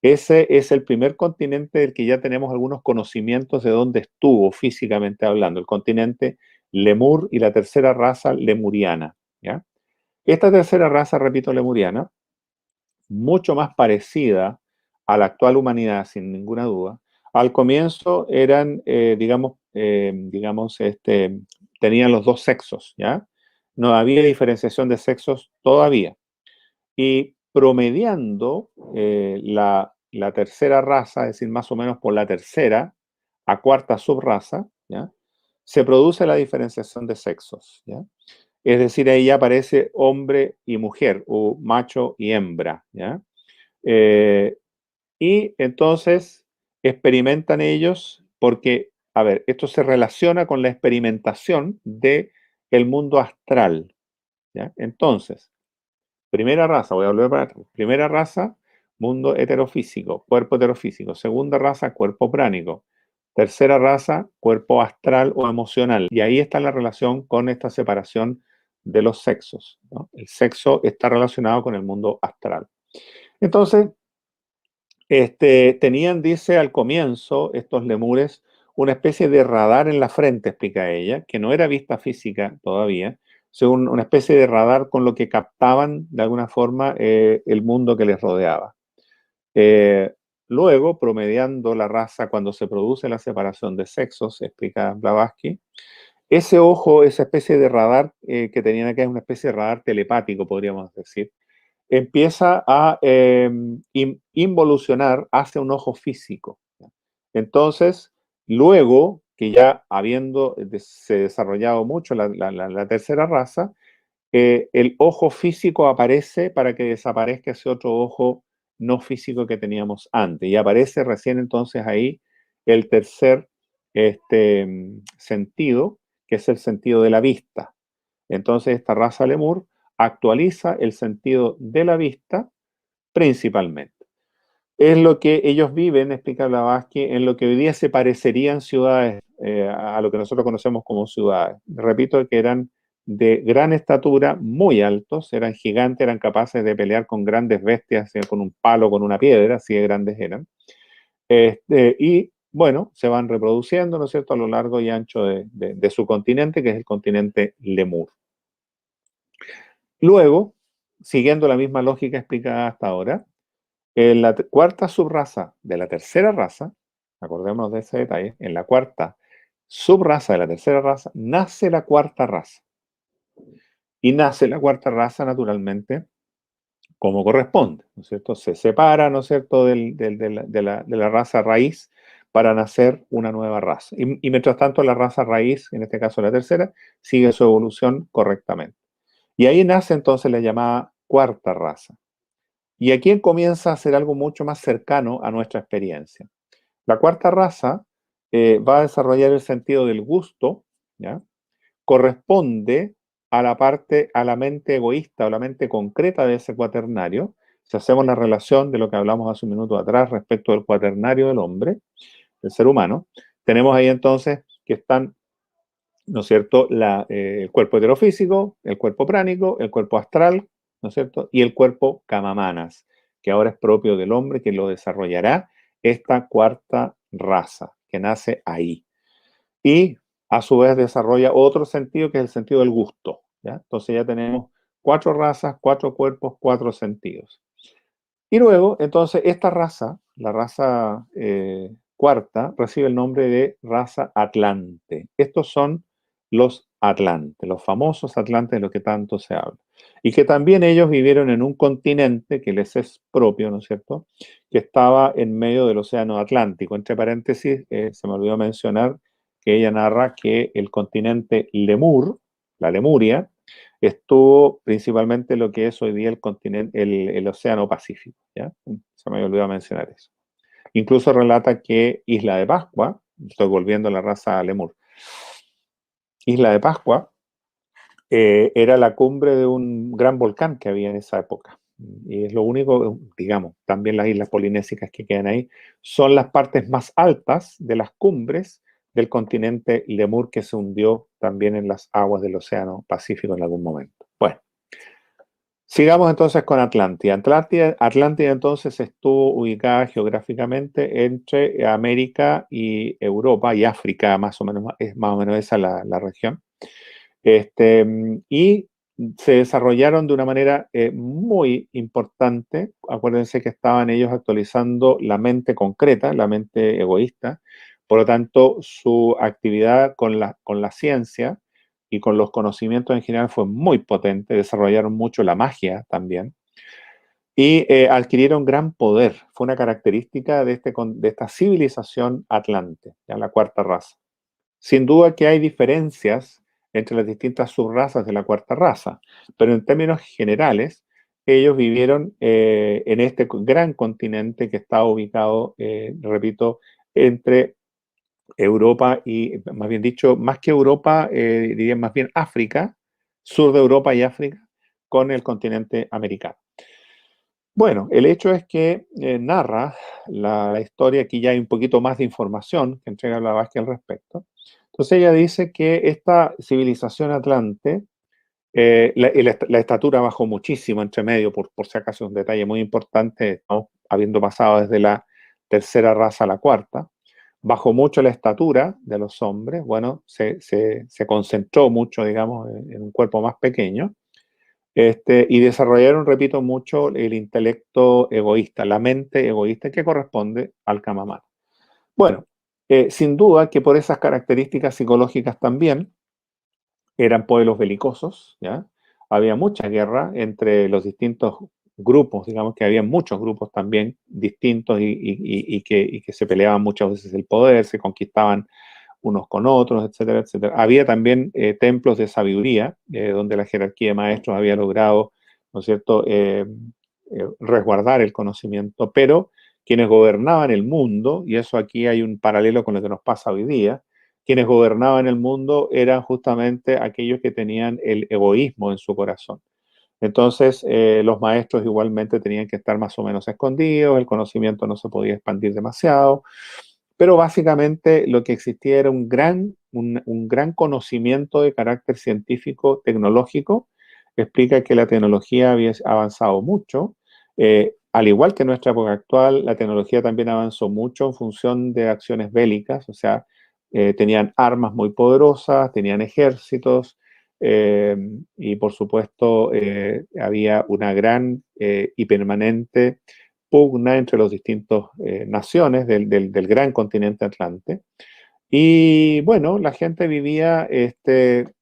Ese es el primer continente del que ya tenemos algunos conocimientos de dónde estuvo físicamente hablando, el continente Lemur y la tercera raza lemuriana. ¿Ya? Esta tercera raza, repito, lemuriana, mucho más parecida a la actual humanidad, sin ninguna duda. Al comienzo eran, tenían los dos sexos, ¿ya? No había diferenciación de sexos todavía. Y promediando la tercera raza, es decir, más o menos por la tercera a cuarta subraza, ¿ya? Se produce la diferenciación de sexos, ¿ya? Es decir, ahí ya aparece hombre y mujer, o macho y hembra, ¿ya? Eh, y entonces experimentan ellos porque, a ver, esto se relaciona con la experimentación del mundo astral, ¿ya? Entonces, primera raza, voy a volver para atrás. Primera raza, mundo heterofísico, cuerpo heterofísico. Segunda raza, cuerpo pránico. Tercera raza, cuerpo astral o emocional. Y ahí está la relación con esta separación de los sexos, ¿no? El sexo está relacionado con el mundo astral. Entonces, tenían, dice al comienzo, estos lemures, una especie de radar en la frente, explica ella, que no era vista física todavía, según una especie de radar con lo que captaban de alguna forma el mundo que les rodeaba. Luego, promediando la raza cuando se produce la separación de sexos, explica Blavatsky, ese ojo, esa especie de radar que tenían acá es una especie de radar telepático, podríamos decir, empieza a involucionar hacia un ojo físico. Entonces, luego que ya habiendo se desarrollado mucho la tercera raza, el ojo físico aparece para que desaparezca ese otro ojo no físico que teníamos antes. Y aparece recién entonces ahí el tercer sentido, que es el sentido de la vista. Entonces, esta raza lemur actualiza el sentido de la vista principalmente. Es lo que ellos viven, explica Blavatsky, en lo que hoy día se parecerían ciudades a lo que nosotros conocemos como ciudades. Repito que eran de gran estatura, muy altos, eran gigantes, eran capaces de pelear con grandes bestias, con un palo, con una piedra, así de grandes eran. Y bueno, se van reproduciendo, ¿no es cierto?, a lo largo y ancho de su continente, que es el continente Lemur. Luego, siguiendo la misma lógica explicada hasta ahora, en la cuarta subraza de la tercera raza, acordémonos de ese detalle, en la cuarta subraza de la tercera raza, nace la cuarta raza. Y nace la cuarta raza, naturalmente, como corresponde, ¿no es cierto? Se separa, ¿no es cierto?, de la raza raíz para nacer una nueva raza. Y mientras tanto, la raza raíz, en este caso la tercera, sigue su evolución correctamente. Y ahí nace entonces la llamada cuarta raza. Y aquí comienza a ser algo mucho más cercano a nuestra experiencia. La cuarta raza va a desarrollar el sentido del gusto, ¿ya? Corresponde a a la mente egoísta o la mente concreta de ese cuaternario. Si hacemos la relación de lo que hablamos hace un minuto atrás respecto del cuaternario del hombre, del ser humano, tenemos ahí entonces que están, ¿no es cierto?, el cuerpo heterofísico, el cuerpo pránico, el cuerpo astral, ¿no es cierto?, y el cuerpo kamamanas, que ahora es propio del hombre, que lo desarrollará esta cuarta raza, que nace ahí. Y a su vez desarrolla otro sentido, que es el sentido del gusto, ¿ya? Entonces ya tenemos 4 razas, 4 cuerpos, 4 sentidos. Y luego, entonces, esta raza, la raza cuarta, recibe el nombre de raza Atlante. Estos son los Atlantes, los famosos Atlantes de los que tanto se habla. Y que también ellos vivieron en un continente que les es propio, ¿no es cierto?, que estaba en medio del Océano Atlántico. Entre paréntesis, se me olvidó mencionar que ella narra que el continente Lemur, la Lemuria, estuvo principalmente lo que es hoy día el continente, el Océano Pacífico, ¿ya? Se me había olvidado mencionar eso. Incluso relata que Isla de Pascua, estoy volviendo a la raza Lemur, Isla de Pascua era la cumbre de un gran volcán que había en esa época. Y es lo único, digamos, también las islas polinésicas que quedan ahí, son las partes más altas de las cumbres del continente Lemur, que se hundió también en las aguas del Océano Pacífico en algún momento. Bueno, sigamos entonces con Atlántida. Atlántida entonces estuvo ubicada geográficamente entre América y Europa y África, más o menos, es más o menos esa la región. Y se desarrollaron de una manera muy importante. Acuérdense que estaban ellos actualizando la mente concreta, la mente egoísta. Por lo tanto, su actividad con la ciencia y con los conocimientos en general fue muy potente. Desarrollaron mucho la magia también. Y adquirieron gran poder. Fue una característica de esta civilización atlante, ya la cuarta raza. Sin duda que hay diferencias entre las distintas subrazas de la cuarta raza, pero en términos generales, ellos vivieron en este gran continente que está ubicado, repito, entre Europa y, más bien dicho, más que Europa, diría más bien África, sur de Europa y África, con el continente americano. Bueno, el hecho es que narra la historia, aquí ya hay un poquito más de información que entrega Blavatsky al respecto. Entonces ella dice que esta civilización atlante, la estatura bajó muchísimo entre medio, por si acaso es un detalle muy importante, ¿no?, habiendo pasado desde la tercera raza a la cuarta, bajó mucho la estatura de los hombres, bueno, se concentró mucho, digamos, en un cuerpo más pequeño, y desarrollaron, repito, mucho el intelecto egoísta, la mente egoísta que corresponde al Kamamana. Bueno, sin duda que por esas características psicológicas también eran pueblos belicosos, ¿ya? Había mucha guerra entre los distintos grupos, digamos que había muchos grupos también distintos y que se peleaban muchas veces el poder, se conquistaban unos con otros, etcétera, etcétera. Había también templos de sabiduría, donde la jerarquía de maestros había logrado, ¿no es cierto?, resguardar el conocimiento, pero quienes gobernaban el mundo, y eso aquí hay un paralelo con lo que nos pasa hoy día, quienes gobernaban el mundo eran justamente aquellos que tenían el egoísmo en su corazón. Entonces, los maestros igualmente tenían que estar más o menos escondidos, el conocimiento no se podía expandir demasiado, pero básicamente lo que existía era un gran conocimiento de carácter científico, tecnológico. Explica que la tecnología había avanzado mucho. Al igual que en nuestra época actual, la tecnología también avanzó mucho en función de acciones bélicas, o sea, tenían armas muy poderosas, tenían ejércitos, y por supuesto había una gran y permanente pugna entre los distintos naciones del gran continente Atlante. Y bueno, la gente vivía en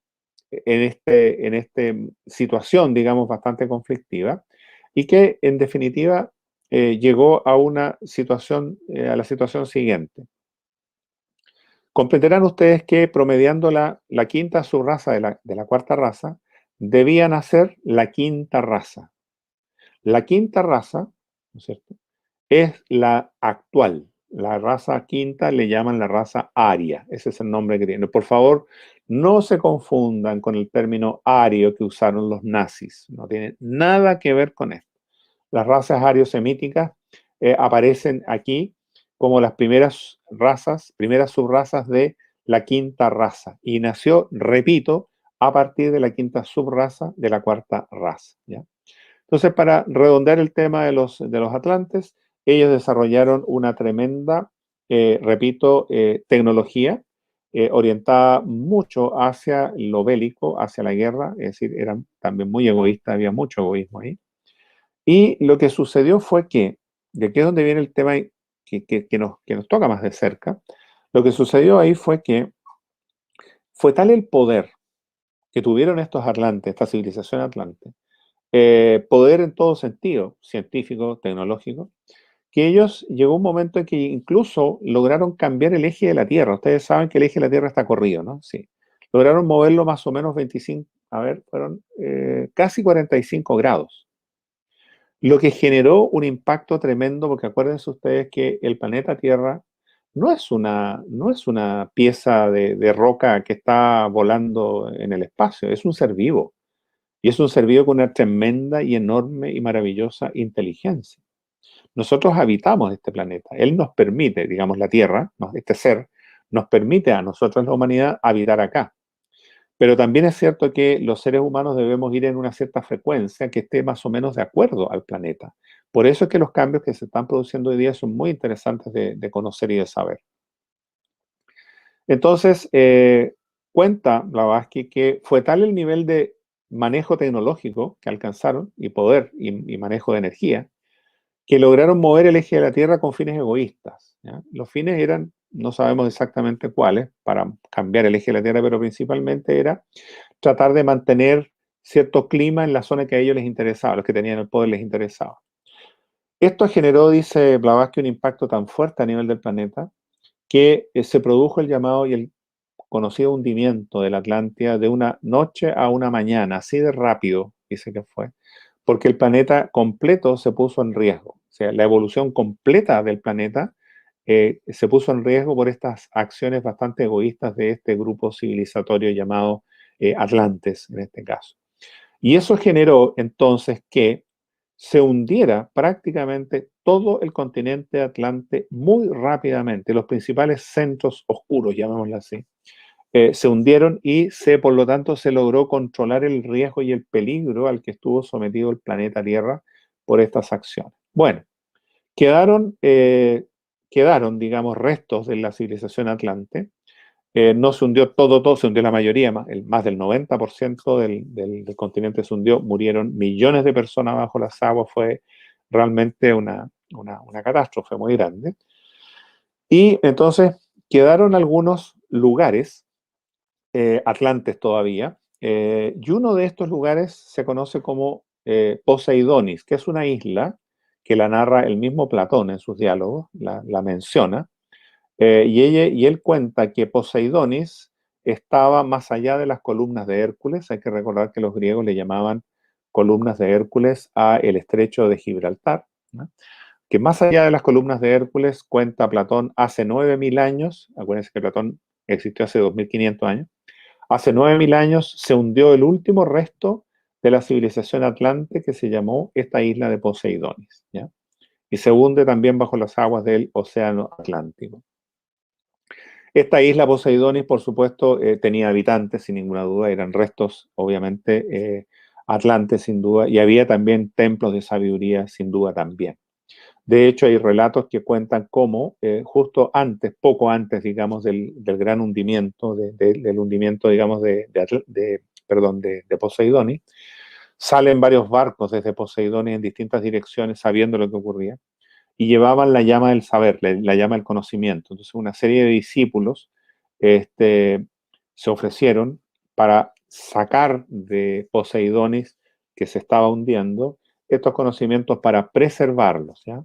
esta situación, digamos, bastante conflictiva y que en definitiva llegó a una situación, a la situación siguiente. Comprenderán ustedes que promediando la quinta subraza de la cuarta raza, debía nacer la quinta raza. La quinta raza, ¿no es cierto?, es la actual. La raza quinta le llaman la raza aria. Ese es el nombre que tiene. Por favor, no se confundan con el término ario que usaron los nazis. No tiene nada que ver con esto. Las razas ariosemíticas aparecen aquí como las primeras razas, primeras subrazas de la quinta raza. Y nació, repito, a partir de la quinta subraza de la cuarta raza, ¿ya? Entonces, para redondear el tema de los atlantes, ellos desarrollaron una tremenda, repito, tecnología orientada mucho hacia lo bélico, hacia la guerra, es decir, eran también muy egoístas, había mucho egoísmo ahí. Y lo que sucedió fue que, de aquí es donde viene el tema que nos toca más de cerca, lo que sucedió ahí fue que fue tal el poder que tuvieron estos atlantes, esta civilización atlante, poder en todo sentido, científico, tecnológico, que ellos llegó un momento en que incluso lograron cambiar el eje de la Tierra. Ustedes saben que el eje de la Tierra está corrido, ¿no? Sí. Lograron moverlo más o menos 25, a ver, fueron casi 45 grados. Lo que generó un impacto tremendo, porque acuérdense ustedes que el planeta Tierra no es una pieza de roca que está volando en el espacio, es un ser vivo. Y es un ser vivo con una tremenda y enorme y maravillosa inteligencia. Nosotros habitamos este planeta. Él nos permite, digamos, la Tierra, este ser, nos permite a nosotros, la humanidad, habitar acá. Pero también es cierto que los seres humanos debemos ir en una cierta frecuencia que esté más o menos de acuerdo al planeta. Por eso es que los cambios que se están produciendo hoy día son muy interesantes de conocer y de saber. Entonces, cuenta Blavatsky que fue tal el nivel de manejo tecnológico que alcanzaron, y poder y manejo de energía, que lograron mover el eje de la Tierra con fines egoístas, ¿ya? Los fines eran, no sabemos exactamente cuáles, para cambiar el eje de la Tierra, pero principalmente era tratar de mantener cierto clima en la zona que a ellos les interesaba, los que tenían el poder les interesaba. Esto generó, dice Blavatsky, un impacto tan fuerte a nivel del planeta que se produjo el llamado y el conocido hundimiento de la Atlántida de una noche a una mañana, así de rápido, dice que fue, porque el planeta completo se puso en riesgo. O sea, la evolución completa del planeta se puso en riesgo por estas acciones bastante egoístas de este grupo civilizatorio llamado Atlantes, en este caso. Y eso generó entonces que se hundiera prácticamente todo el continente atlante muy rápidamente. Los principales centros oscuros, llamémoslo así, se hundieron y por lo tanto, se logró controlar el riesgo y el peligro al que estuvo sometido el planeta Tierra por estas acciones. Bueno, quedaron, digamos, restos de la civilización atlante. No se hundió todo, se hundió la mayoría, más del 90% del continente se hundió, murieron millones de personas bajo las aguas, fue realmente una catástrofe muy grande. Y entonces quedaron algunos lugares, atlantes todavía, y uno de estos lugares se conoce como Poseidonis, que es una isla que la narra el mismo Platón en sus diálogos, la menciona, y él cuenta que Poseidonis estaba más allá de las columnas de Hércules. Hay que recordar que los griegos le llamaban columnas de Hércules a el estrecho de Gibraltar, ¿no? Que más allá de las columnas de Hércules, cuenta Platón, hace 9.000 años, acuérdense que Platón existió hace 2.500 años, hace 9.000 años se hundió el último resto de la civilización atlante que se llamó esta isla de Poseidonis, ¿ya? Y se hunde también bajo las aguas del Océano Atlántico. Esta isla Poseidonis, por supuesto, tenía habitantes, sin ninguna duda, eran restos, obviamente, atlantes, sin duda, y había también templos de sabiduría, sin duda también. De hecho, hay relatos que cuentan cómo justo antes, poco antes, digamos, del gran hundimiento, del hundimiento, digamos, de Poseidonis, salen varios barcos desde Poseidonis en distintas direcciones sabiendo lo que ocurría y llevaban la llama del saber, la llama del conocimiento. Entonces, una serie de discípulos se ofrecieron para sacar de Poseidonis, que se estaba hundiendo, estos conocimientos para preservarlos, ¿ya?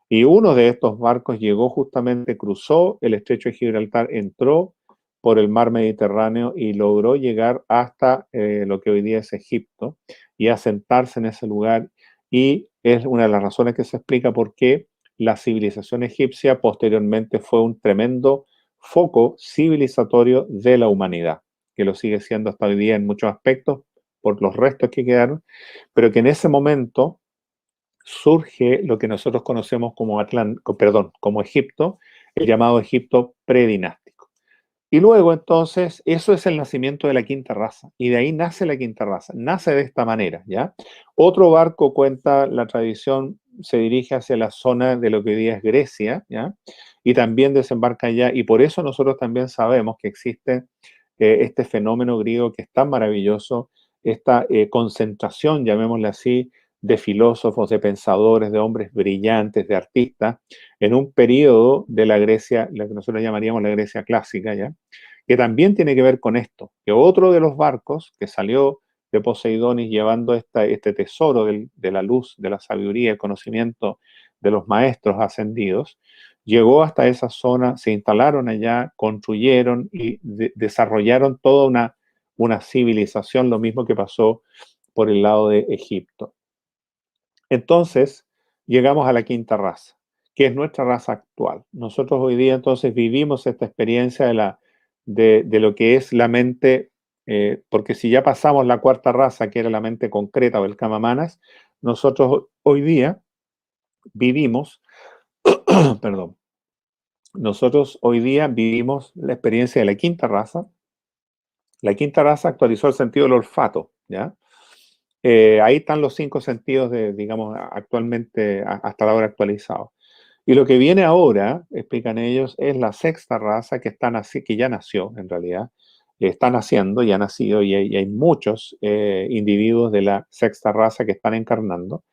Y uno de estos barcos llegó justamente, cruzó el estrecho de Gibraltar, entró por el mar Mediterráneo y logró llegar hasta lo que hoy día es Egipto y asentarse en ese lugar. Y es una de las razones que se explica por qué la civilización egipcia posteriormente fue un tremendo foco civilizatorio de la humanidad, que lo sigue siendo hasta hoy día en muchos aspectos por los restos que quedaron, pero que en ese momento surge lo que nosotros conocemos como como Egipto, el llamado Egipto predinástico. Y luego entonces, eso es el nacimiento de la quinta raza, y de ahí nace la quinta raza, nace de esta manera, ¿ya? Otro barco, cuenta la tradición, se dirige hacia la zona de lo que hoy día es Grecia, ¿ya? Y también desembarca allá, y por eso nosotros también sabemos que existe este fenómeno griego que es tan maravilloso, esta concentración, llamémosle así, de filósofos, de pensadores, de hombres brillantes, de artistas, en un periodo de la Grecia, lo que nosotros llamaríamos la Grecia clásica, ¿ya? Que también tiene que ver con esto, que otro de los barcos que salió de Poseidonis llevando este tesoro de la luz, de la sabiduría, el conocimiento de los maestros ascendidos, llegó hasta esa zona, se instalaron allá, construyeron y desarrollaron toda una civilización, lo mismo que pasó por el lado de Egipto. Entonces, llegamos a la quinta raza, que es nuestra raza actual. Nosotros hoy día entonces vivimos esta experiencia de lo que es la mente, porque si ya pasamos la cuarta raza, que era la mente concreta o el Kamamanas, nosotros hoy día vivimos, perdón, nosotros hoy día vivimos la experiencia de la quinta raza. La quinta raza actualizó el sentido del olfato, ¿ya? Ahí están los 5 sentidos digamos, actualmente, hasta la hora actualizado. Y lo que viene ahora, explican ellos, es la sexta raza que ya nació, en realidad. Está naciendo, ya ha nacido, y hay muchos individuos de la sexta raza que están encarnando.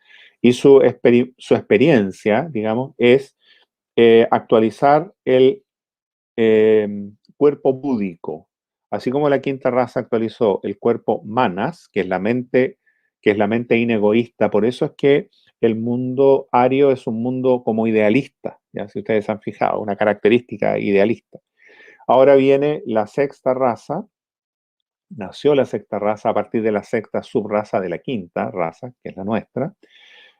Y su experiencia, digamos, es actualizar el cuerpo búdico. Así como la quinta raza actualizó el cuerpo manas, que es la mente inegoísta. Por eso es que el mundo ario es un mundo como idealista, ya si ustedes han fijado, una característica idealista. Ahora viene la sexta raza, nació la sexta raza a partir de la sexta subraza de la quinta raza, que es la nuestra,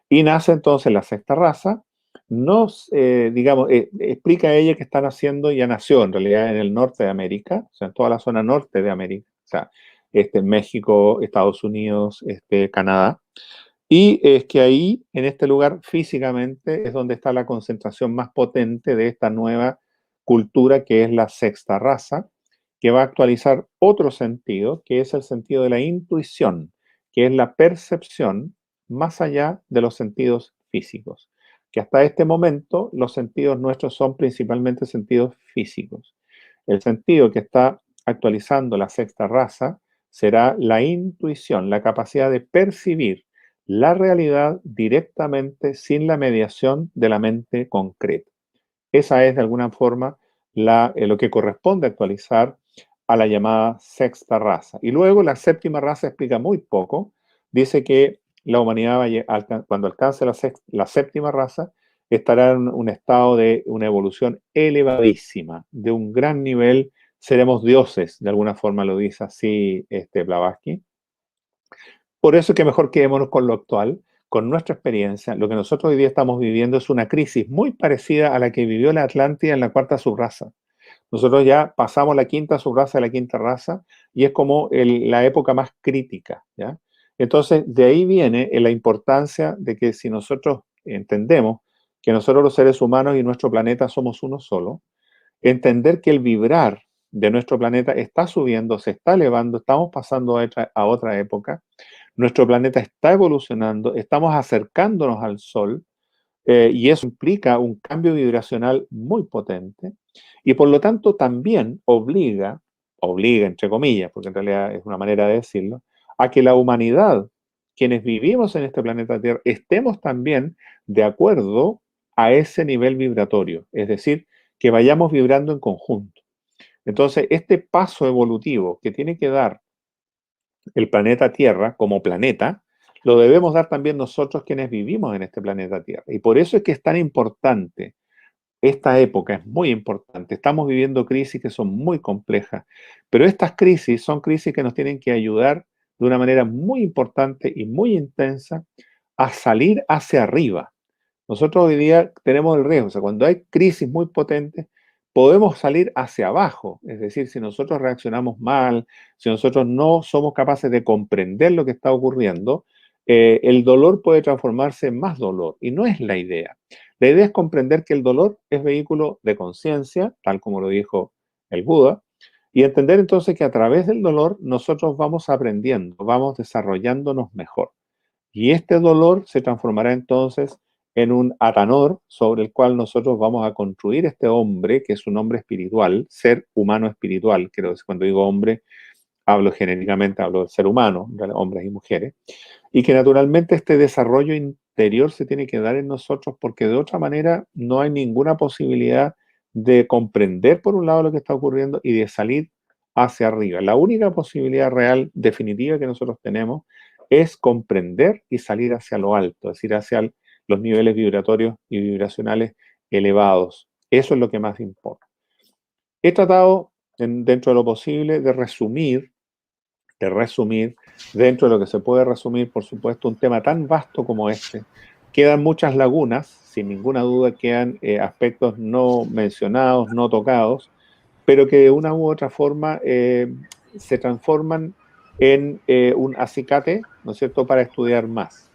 y nace entonces la sexta raza. Digamos, explica ella que está naciendo, ya nació en realidad en el norte de América, o sea, en toda la zona norte de América, o sea, México, Estados Unidos, Canadá. Y es que ahí, en este lugar, físicamente, es donde está la concentración más potente de esta nueva cultura que es la sexta raza, que va a actualizar otro sentido, que es el sentido de la intuición, que es la percepción más allá de los sentidos físicos. Que hasta este momento los sentidos nuestros son principalmente sentidos físicos. El sentido que está actualizando la sexta raza será la intuición, la capacidad de percibir la realidad directamente sin la mediación de la mente concreta. Esa es de alguna forma lo que corresponde actualizar a la llamada sexta raza. Y luego la séptima raza explica muy poco. Dice que la humanidad cuando alcance la séptima raza estará en un estado de una evolución elevadísima, de un gran nivel. Seremos dioses, de alguna forma lo dice así Blavatsky. Por eso es que mejor quedémonos con lo actual, con nuestra experiencia. Lo que nosotros hoy día estamos viviendo es una crisis muy parecida a la que vivió la Atlántida en la cuarta subraza. Nosotros ya pasamos la quinta subraza de la quinta raza y es como la época más crítica, ¿ya? Entonces, de ahí viene la importancia de que si nosotros entendemos que nosotros los seres humanos y nuestro planeta somos uno solo, entender que el vibrar de nuestro planeta está subiendo, se está elevando, estamos pasando a otra época, nuestro planeta está evolucionando, estamos acercándonos al Sol, y eso implica un cambio vibracional muy potente y por lo tanto también obliga entre comillas, porque en realidad es una manera de decirlo, a que la humanidad, quienes vivimos en este planeta Tierra, estemos también de acuerdo a ese nivel vibratorio, es decir, que vayamos vibrando en conjunto. Entonces, este paso evolutivo que tiene que dar el planeta Tierra como planeta, lo debemos dar también nosotros quienes vivimos en este planeta Tierra. Y por eso es que es tan importante. Esta época es muy importante. Estamos viviendo crisis que son muy complejas, pero estas crisis son crisis que nos tienen que ayudar de una manera muy importante y muy intensa a salir hacia arriba. Nosotros hoy día tenemos el riesgo, o sea, cuando hay crisis muy potentes, podemos salir hacia abajo. Es decir, si nosotros reaccionamos mal, si nosotros no somos capaces de comprender lo que está ocurriendo, el dolor puede transformarse en más dolor y no es la idea. La idea es comprender que el dolor es vehículo de conciencia, tal como lo dijo el Buda, y entender entonces que a través del dolor nosotros vamos aprendiendo, vamos desarrollándonos mejor. Y este dolor se transformará entonces en un atanor sobre el cual nosotros vamos a construir este hombre, que es un hombre espiritual, ser humano espiritual. Quiero decir, cuando digo hombre, hablo genéricamente, hablo del ser humano, de hombres y mujeres, y que naturalmente este desarrollo interior se tiene que dar en nosotros porque de otra manera no hay ninguna posibilidad de comprender por un lado lo que está ocurriendo y de salir hacia arriba. La única posibilidad real, definitiva que nosotros tenemos es comprender y salir hacia lo alto, es decir, hacia los niveles vibratorios y vibracionales elevados. Eso es lo que más importa. He tratado, dentro de lo posible, de resumir, dentro de lo que se puede resumir, por supuesto, un tema tan vasto como este. Quedan muchas lagunas, sin ninguna duda quedan aspectos no mencionados, no tocados, pero que de una u otra forma se transforman en un acicate, ¿no es cierto?, para estudiar más.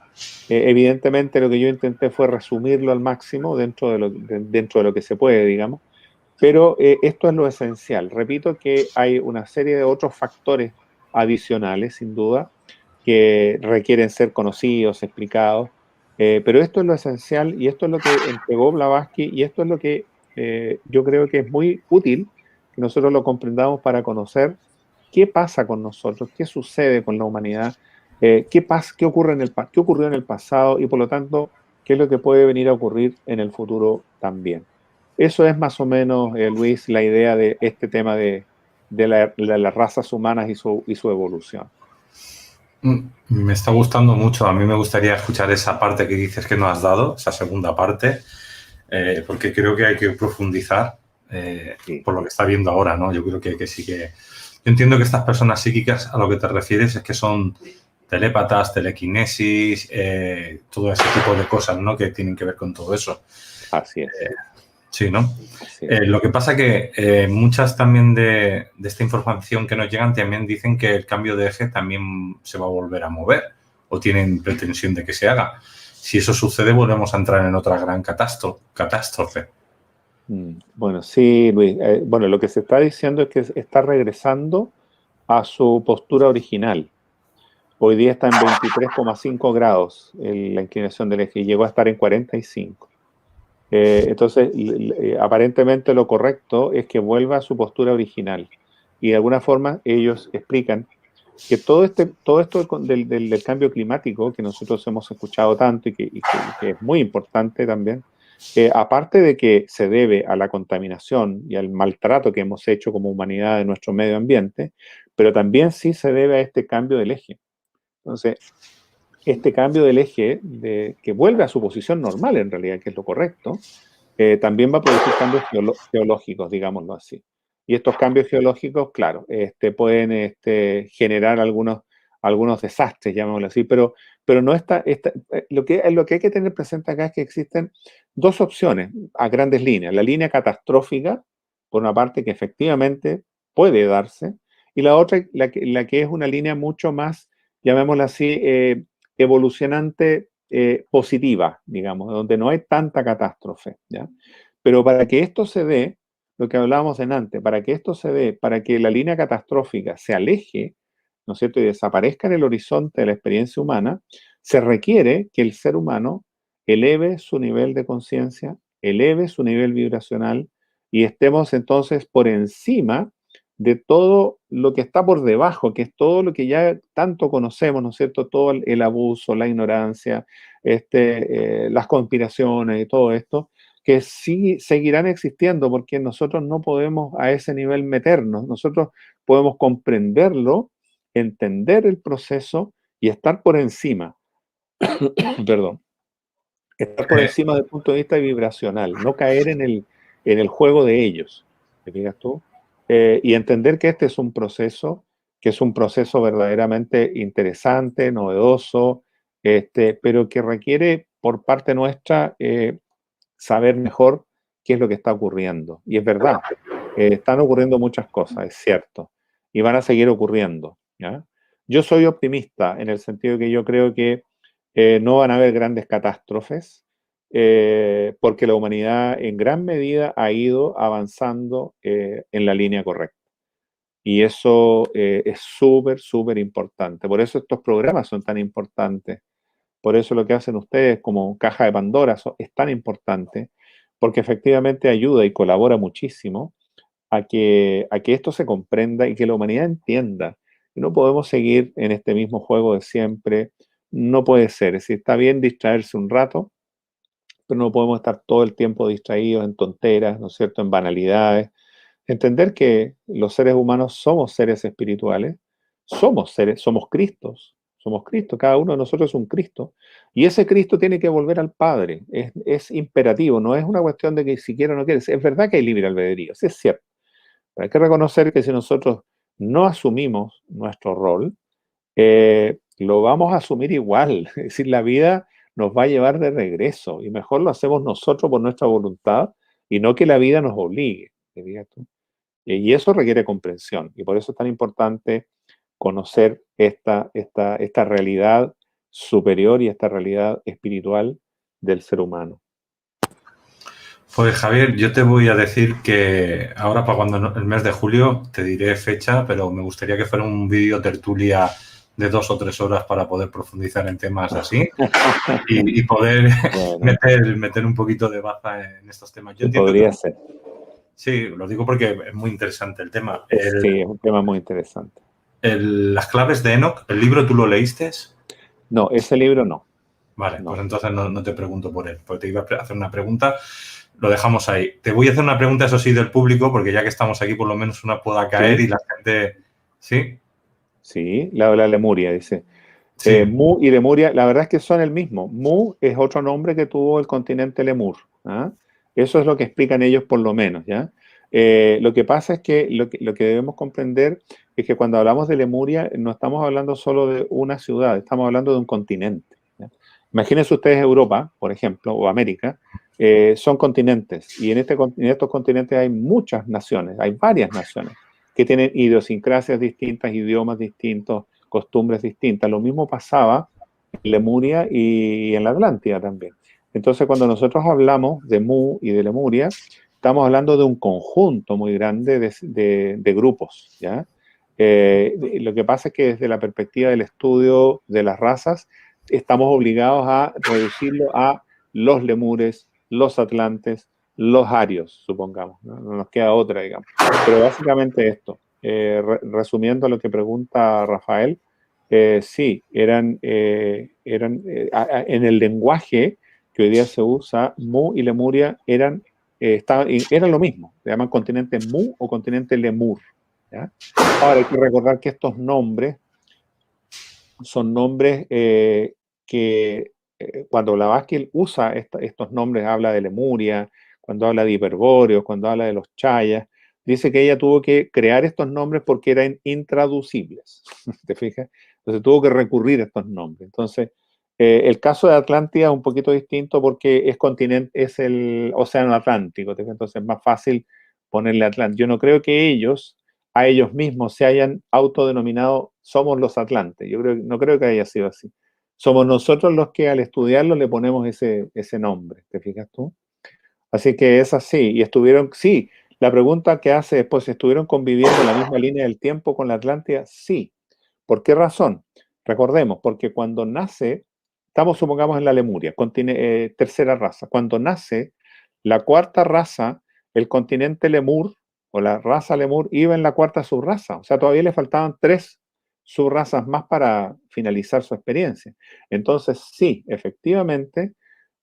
Evidentemente lo que yo intenté fue resumirlo al máximo dentro de lo que se puede, digamos, pero esto es lo esencial. Repito que hay una serie de otros factores adicionales, sin duda, que requieren ser conocidos, explicados, pero esto es lo esencial y esto es lo que entregó Blavatsky y esto es lo que yo creo que es muy útil que nosotros lo comprendamos para conocer qué pasa con nosotros, qué sucede con la humanidad, qué ocurrió en el pasado y por lo tanto qué es lo que puede venir a ocurrir en el futuro también. Eso es más o menos, Luis, la idea de este tema de las razas humanas y su evolución. Me está gustando mucho. A mí me gustaría escuchar esa parte que dices que no has dado, esa segunda parte, porque creo que hay que profundizar Sí. por lo que está viendo ahora, ¿no? Yo creo que sí que... Yo entiendo que estas personas psíquicas, a lo que te refieres, es que son telépatas, telequinesis, todo ese tipo de cosas, ¿no? Que tienen que ver con todo eso. Así es. Sí, ¿no? Así es. Lo que pasa que muchas también de esta información que nos llegan también dicen que el cambio de eje también se va a volver a mover o tienen pretensión de que se haga. Si eso sucede, volvemos a entrar en otra gran catástrofe. Bueno, sí, Luis. Bueno, lo que se está diciendo es que está regresando a su postura original. Hoy día está en 23,5 grados la inclinación del eje y llegó a estar en 45. Entonces, aparentemente lo correcto es que vuelva a su postura original. Y de alguna forma ellos explican que todo esto del cambio climático que nosotros hemos escuchado tanto y que es muy importante también, aparte de que se debe a la contaminación y al maltrato que hemos hecho como humanidad de nuestro medio ambiente, pero también sí se debe a este cambio del eje. Entonces, este cambio del eje, que vuelve a su posición normal en realidad, que es lo correcto, también va a producir cambios geológicos, digámoslo así. Y estos cambios geológicos, claro, pueden generar algunos desastres, llamémoslo así, pero no lo que hay que tener presente acá es que existen dos opciones a grandes líneas. La línea catastrófica, por una parte, que efectivamente puede darse, y la otra, la que es una línea mucho más, llamémosla así, evolucionante, positiva, digamos, donde no hay tanta catástrofe, ¿ya? Pero para que esto se dé, lo que hablábamos en antes, para que esto se dé, para que la línea catastrófica se aleje, ¿no es cierto?, y desaparezca en el horizonte de la experiencia humana, se requiere que el ser humano eleve su nivel de conciencia, eleve su nivel vibracional y estemos entonces por encima de todo lo que está por debajo, que es todo lo que ya tanto conocemos, ¿no es cierto? Todo el abuso, la ignorancia, las conspiraciones y todo esto, que sí seguirán existiendo porque nosotros no podemos a ese nivel meternos, nosotros podemos comprenderlo, entender el proceso y estar por encima, perdón, estar por Eh, encima del punto de vista vibracional, no caer en el juego de ellos, ¿te fijas tú? Y entender que este es un proceso, que es un proceso verdaderamente interesante, novedoso, pero que requiere por parte nuestra saber mejor qué es lo que está ocurriendo. Y es verdad, están ocurriendo muchas cosas, es cierto, y van a seguir ocurriendo, ¿ya? Yo soy optimista en el sentido que yo creo que no van a haber grandes catástrofes, porque la humanidad en gran medida ha ido avanzando en la línea correcta. Y eso es súper, súper importante. Por eso estos programas son tan importantes. Por eso lo que hacen ustedes como caja de Pandora es tan importante, porque efectivamente ayuda y colabora muchísimo a que esto se comprenda y que la humanidad entienda que no podemos seguir en este mismo juego de siempre. No puede ser. Es decir, está bien distraerse un rato, pero no podemos estar todo el tiempo distraídos en tonteras, ¿no es cierto?, en banalidades. Entender que los seres humanos somos seres espirituales, somos seres, somos Cristo, cada uno de nosotros es un Cristo, y ese Cristo tiene que volver al Padre, es imperativo, no es una cuestión de que siquiera no quieres, es verdad que hay libre albedrío, sí es cierto, pero hay que reconocer que si nosotros no asumimos nuestro rol, lo vamos a asumir igual, es decir, la vida nos va a llevar de regreso, y mejor lo hacemos nosotros por nuestra voluntad, y no que la vida nos obligue, ¿te fijas tú? Y eso requiere comprensión. Y por eso es tan importante conocer esta realidad superior y esta realidad espiritual del ser humano. Pues Javier, yo te voy a decir que ahora para cuando el mes de julio te diré fecha, pero me gustaría que fuera un vídeo tertulia de 2 o 3 horas para poder profundizar en temas así y poder Bueno, meter un poquito de baza en estos temas. Yo sí, entiendo que podría ser. sí, lo digo porque es muy interesante el tema. Sí, es un tema muy interesante. Las claves de Enoch, ¿el libro tú lo leíste? No, ese libro no. Vale, pues No. entonces no te pregunto por él, porque te iba a hacer una pregunta, lo dejamos ahí. Te voy a hacer una pregunta, eso sí, del público, porque ya que estamos aquí, por lo menos una pueda caer Sí, y la gente... ¿Sí? sí, la Lemuria, dice. Sí. Mu y Lemuria, la verdad es que son el mismo. Mu es otro nombre que tuvo el continente Lemur. ¿Ah? Eso es lo que explican ellos por lo menos, ¿ya? Lo que pasa es que lo que debemos comprender es que cuando hablamos de Lemuria no estamos hablando solo de una ciudad, estamos hablando de un continente, ¿ya? Imagínense ustedes Europa, por ejemplo, o América, son continentes y en estos continentes hay muchas naciones, hay varias naciones que tienen idiosincrasias distintas, idiomas distintos, costumbres distintas. Lo mismo pasaba en Lemuria y en la Atlántida también. Entonces, cuando nosotros hablamos de Mu y de Lemuria, estamos hablando de un conjunto muy grande de grupos, ¿ya? Lo que pasa es que desde la perspectiva del estudio de las razas, estamos obligados a reducirlo a los lemures, los atlantes, los arios, supongamos, ¿no? No nos queda otra, digamos. Pero básicamente esto, resumiendo lo que pregunta Rafael, sí, eran en el lenguaje que hoy día se usa, Mu y Lemuria eran lo mismo, se llaman continente Mu o continente Lemur, ¿ya? Ahora hay que recordar que estos nombres son nombres que cuando Blavatsky usa estos nombres, habla de Lemuria, cuando habla de Hiperbóreos, cuando habla de los Chayas, dice que ella tuvo que crear estos nombres porque eran intraducibles. ¿Te fijas? Entonces tuvo que recurrir a estos nombres. Entonces, el caso de Atlántida es un poquito distinto porque es el océano Atlántico. ¿Te fijas? Entonces es más fácil ponerle Atlántico. Yo no creo que a ellos mismos se hayan autodenominado somos los Atlantes. No creo que haya sido así. Somos nosotros los que al estudiarlo le ponemos ese nombre, ¿te fijas tú? Así que es así. Y estuvieron, sí, La pregunta que hace después, ¿estuvieron conviviendo en la misma línea del tiempo con la Atlántida? Sí. ¿Por qué razón? Recordemos, porque cuando nace, estamos supongamos en la Lemuria, tercera raza. Cuando nace la cuarta raza, el continente Lemur o la raza Lemur iba en la cuarta subraza. O sea, todavía le faltaban 3 subrazas más para finalizar su experiencia. Entonces, sí, efectivamente,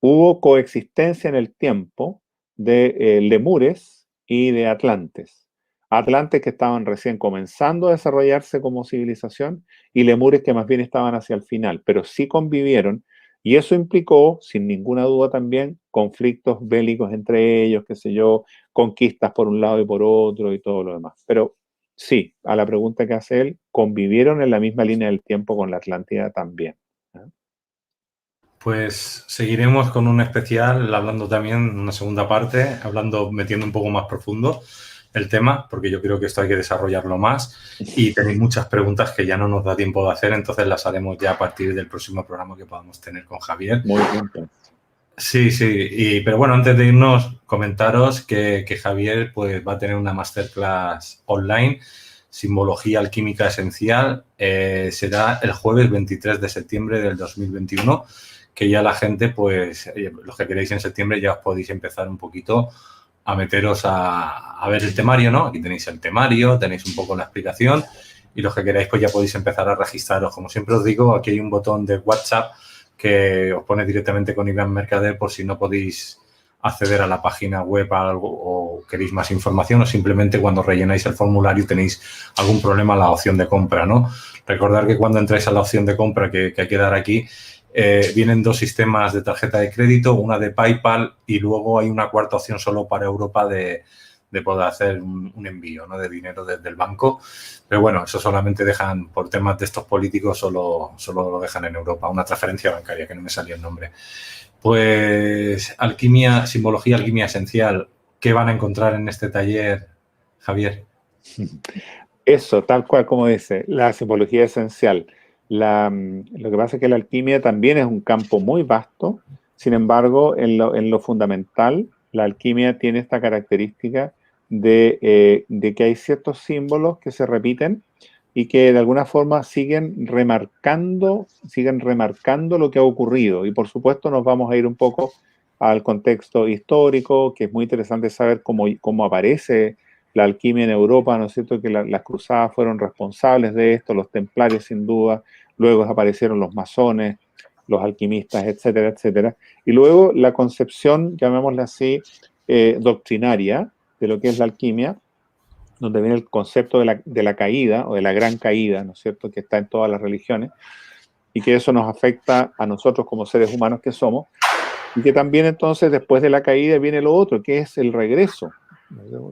hubo coexistencia en el tiempo de lemures y de atlantes. Atlantes que estaban recién comenzando a desarrollarse como civilización y lemures que más bien estaban hacia el final, pero sí convivieron y eso implicó, sin ninguna duda también, conflictos bélicos entre ellos, qué sé yo, conquistas por un lado y por otro y todo lo demás. Pero sí, a la pregunta que hace él, convivieron en la misma línea del tiempo con la Atlántida también. Pues seguiremos con un especial, hablando también, una segunda parte, metiendo un poco más profundo el tema, porque yo creo que esto hay que desarrollarlo más y tenéis muchas preguntas que ya no nos da tiempo de hacer, entonces las haremos ya a partir del próximo programa que podamos tener con Javier. Muy bien. Sí, pero bueno, antes de irnos, comentaros que Javier pues, va a tener una masterclass online, Simbología Alquímica Esencial, será el jueves 23 de septiembre del 2021, que ya la gente, pues, los que queréis en septiembre ya os podéis empezar un poquito a meteros a ver el temario, ¿no? Aquí tenéis el temario, tenéis un poco la explicación y los que queráis pues ya podéis empezar a registraros. Como siempre os digo, aquí hay un botón de WhatsApp que os pone directamente con Iván Mercader por si no podéis acceder a la página web o queréis más información o simplemente cuando rellenáis el formulario tenéis algún problema en la opción de compra, ¿no? Recordad que cuando entráis a la opción de compra que hay que dar aquí, vienen 2 sistemas de tarjeta de crédito, una de PayPal y luego hay una cuarta opción solo para Europa de poder hacer un envío, ¿no? De dinero desde el banco. Pero bueno, eso solamente dejan, por temas de estos políticos, solo lo dejan en Europa, una transferencia bancaria, que no me salió el nombre. Pues alquimia, simbología, alquimia esencial, ¿qué van a encontrar en este taller, Javier? Eso, tal cual como dice, la simbología esencial. Lo que pasa es que la alquimia también es un campo muy vasto, sin embargo, en lo fundamental, la alquimia tiene esta característica de que hay ciertos símbolos que se repiten y que de alguna forma siguen remarcando lo que ha ocurrido. Y por supuesto nos vamos a ir un poco al contexto histórico, que es muy interesante saber cómo aparece la alquimia en Europa, ¿no es cierto? Que las cruzadas fueron responsables de esto, los templarios sin duda, luego aparecieron los masones, los alquimistas, etcétera, etcétera. Y luego la concepción, llamémosla así, doctrinaria de lo que es la alquimia, donde viene el concepto de la caída o de la gran caída, ¿no es cierto?, que está en todas las religiones, y que eso nos afecta a nosotros como seres humanos que somos, y que también entonces después de la caída viene lo otro, que es el regreso.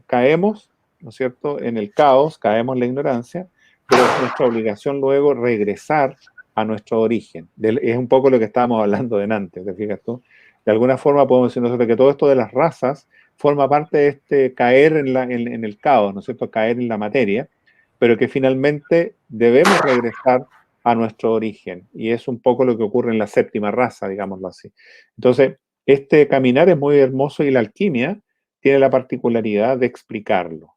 Caemos, ¿no es cierto?, en el caos, caemos en la ignorancia, pero es nuestra obligación luego regresar a nuestro origen. Es un poco lo que estábamos hablando de antes, ¿te fijas tú? De alguna forma podemos decir nosotros que todo esto de las razas forma parte de este caer en el caos, ¿no es cierto?, caer en la materia, pero que finalmente debemos regresar a nuestro origen. Y es un poco lo que ocurre en la séptima raza, digámoslo así. Entonces, este caminar es muy hermoso y la alquimia tiene la particularidad de explicarlo.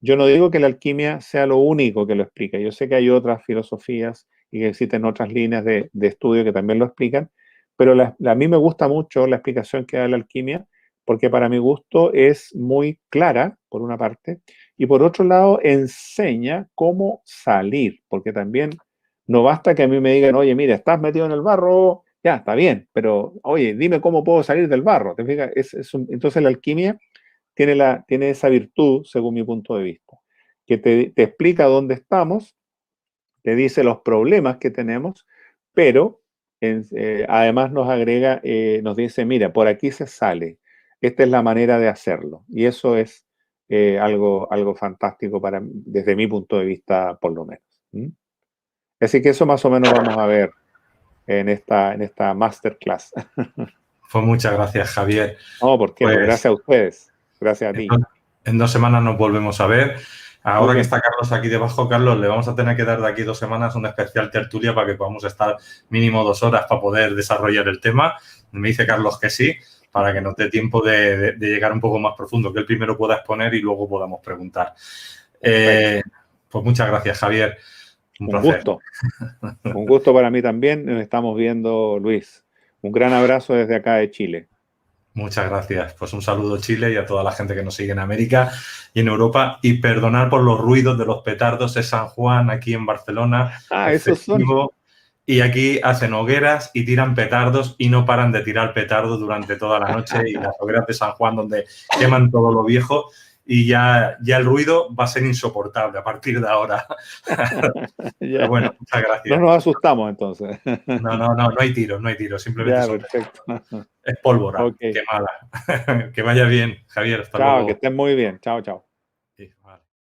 Yo no digo que la alquimia sea lo único que lo explica. Yo sé que hay otras filosofías y que existen otras líneas de estudio que también lo explican, pero a mí me gusta mucho la explicación que da la alquimia porque para mi gusto es muy clara, por una parte, y por otro lado enseña cómo salir, porque también no basta que a mí me digan, oye, mira, estás metido en el barro, ya, está bien, pero oye, dime cómo puedo salir del barro. ¿Te fijas? Entonces la alquimia tiene esa virtud, según mi punto de vista, que te explica dónde estamos, te dice los problemas que tenemos, pero además nos agrega, nos dice, mira, por aquí se sale, esta es la manera de hacerlo. Y eso es algo fantástico desde mi punto de vista, por lo menos. Así que eso más o menos vamos a ver en esta masterclass. Pues muchas gracias, Javier. No, ¿por qué? Pues, Gracias a ustedes. Gracias a ti. En 2 semanas nos volvemos a ver. Ahora que está Carlos aquí debajo, Carlos, le vamos a tener que dar de aquí 2 semanas una especial tertulia para que podamos estar mínimo 2 horas para poder desarrollar el tema. Me dice Carlos que sí. para que nos dé tiempo de llegar un poco más profundo, que él primero pueda exponer y luego podamos preguntar. Pues muchas gracias, Javier. Un placer. Gusto. Un gusto para mí también. Nos estamos viendo, Luis. Un gran abrazo desde acá de Chile. Muchas gracias. Pues un saludo a Chile y a toda la gente que nos sigue en América y en Europa. Y perdonar por los ruidos de los petardos. Es San Juan aquí en Barcelona. Esos son. Y aquí hacen hogueras y tiran petardos y no paran de tirar petardos durante toda la noche. Y las hogueras de San Juan donde queman todo lo viejo. Y ya el ruido va a ser insoportable a partir de ahora. Pero bueno, muchas gracias. No nos asustamos entonces. No hay tiro. Simplemente perfecto. Es pólvora quemada. Que vaya bien, Javier. Hasta luego. Que estén muy bien. Chao. Sí, vale.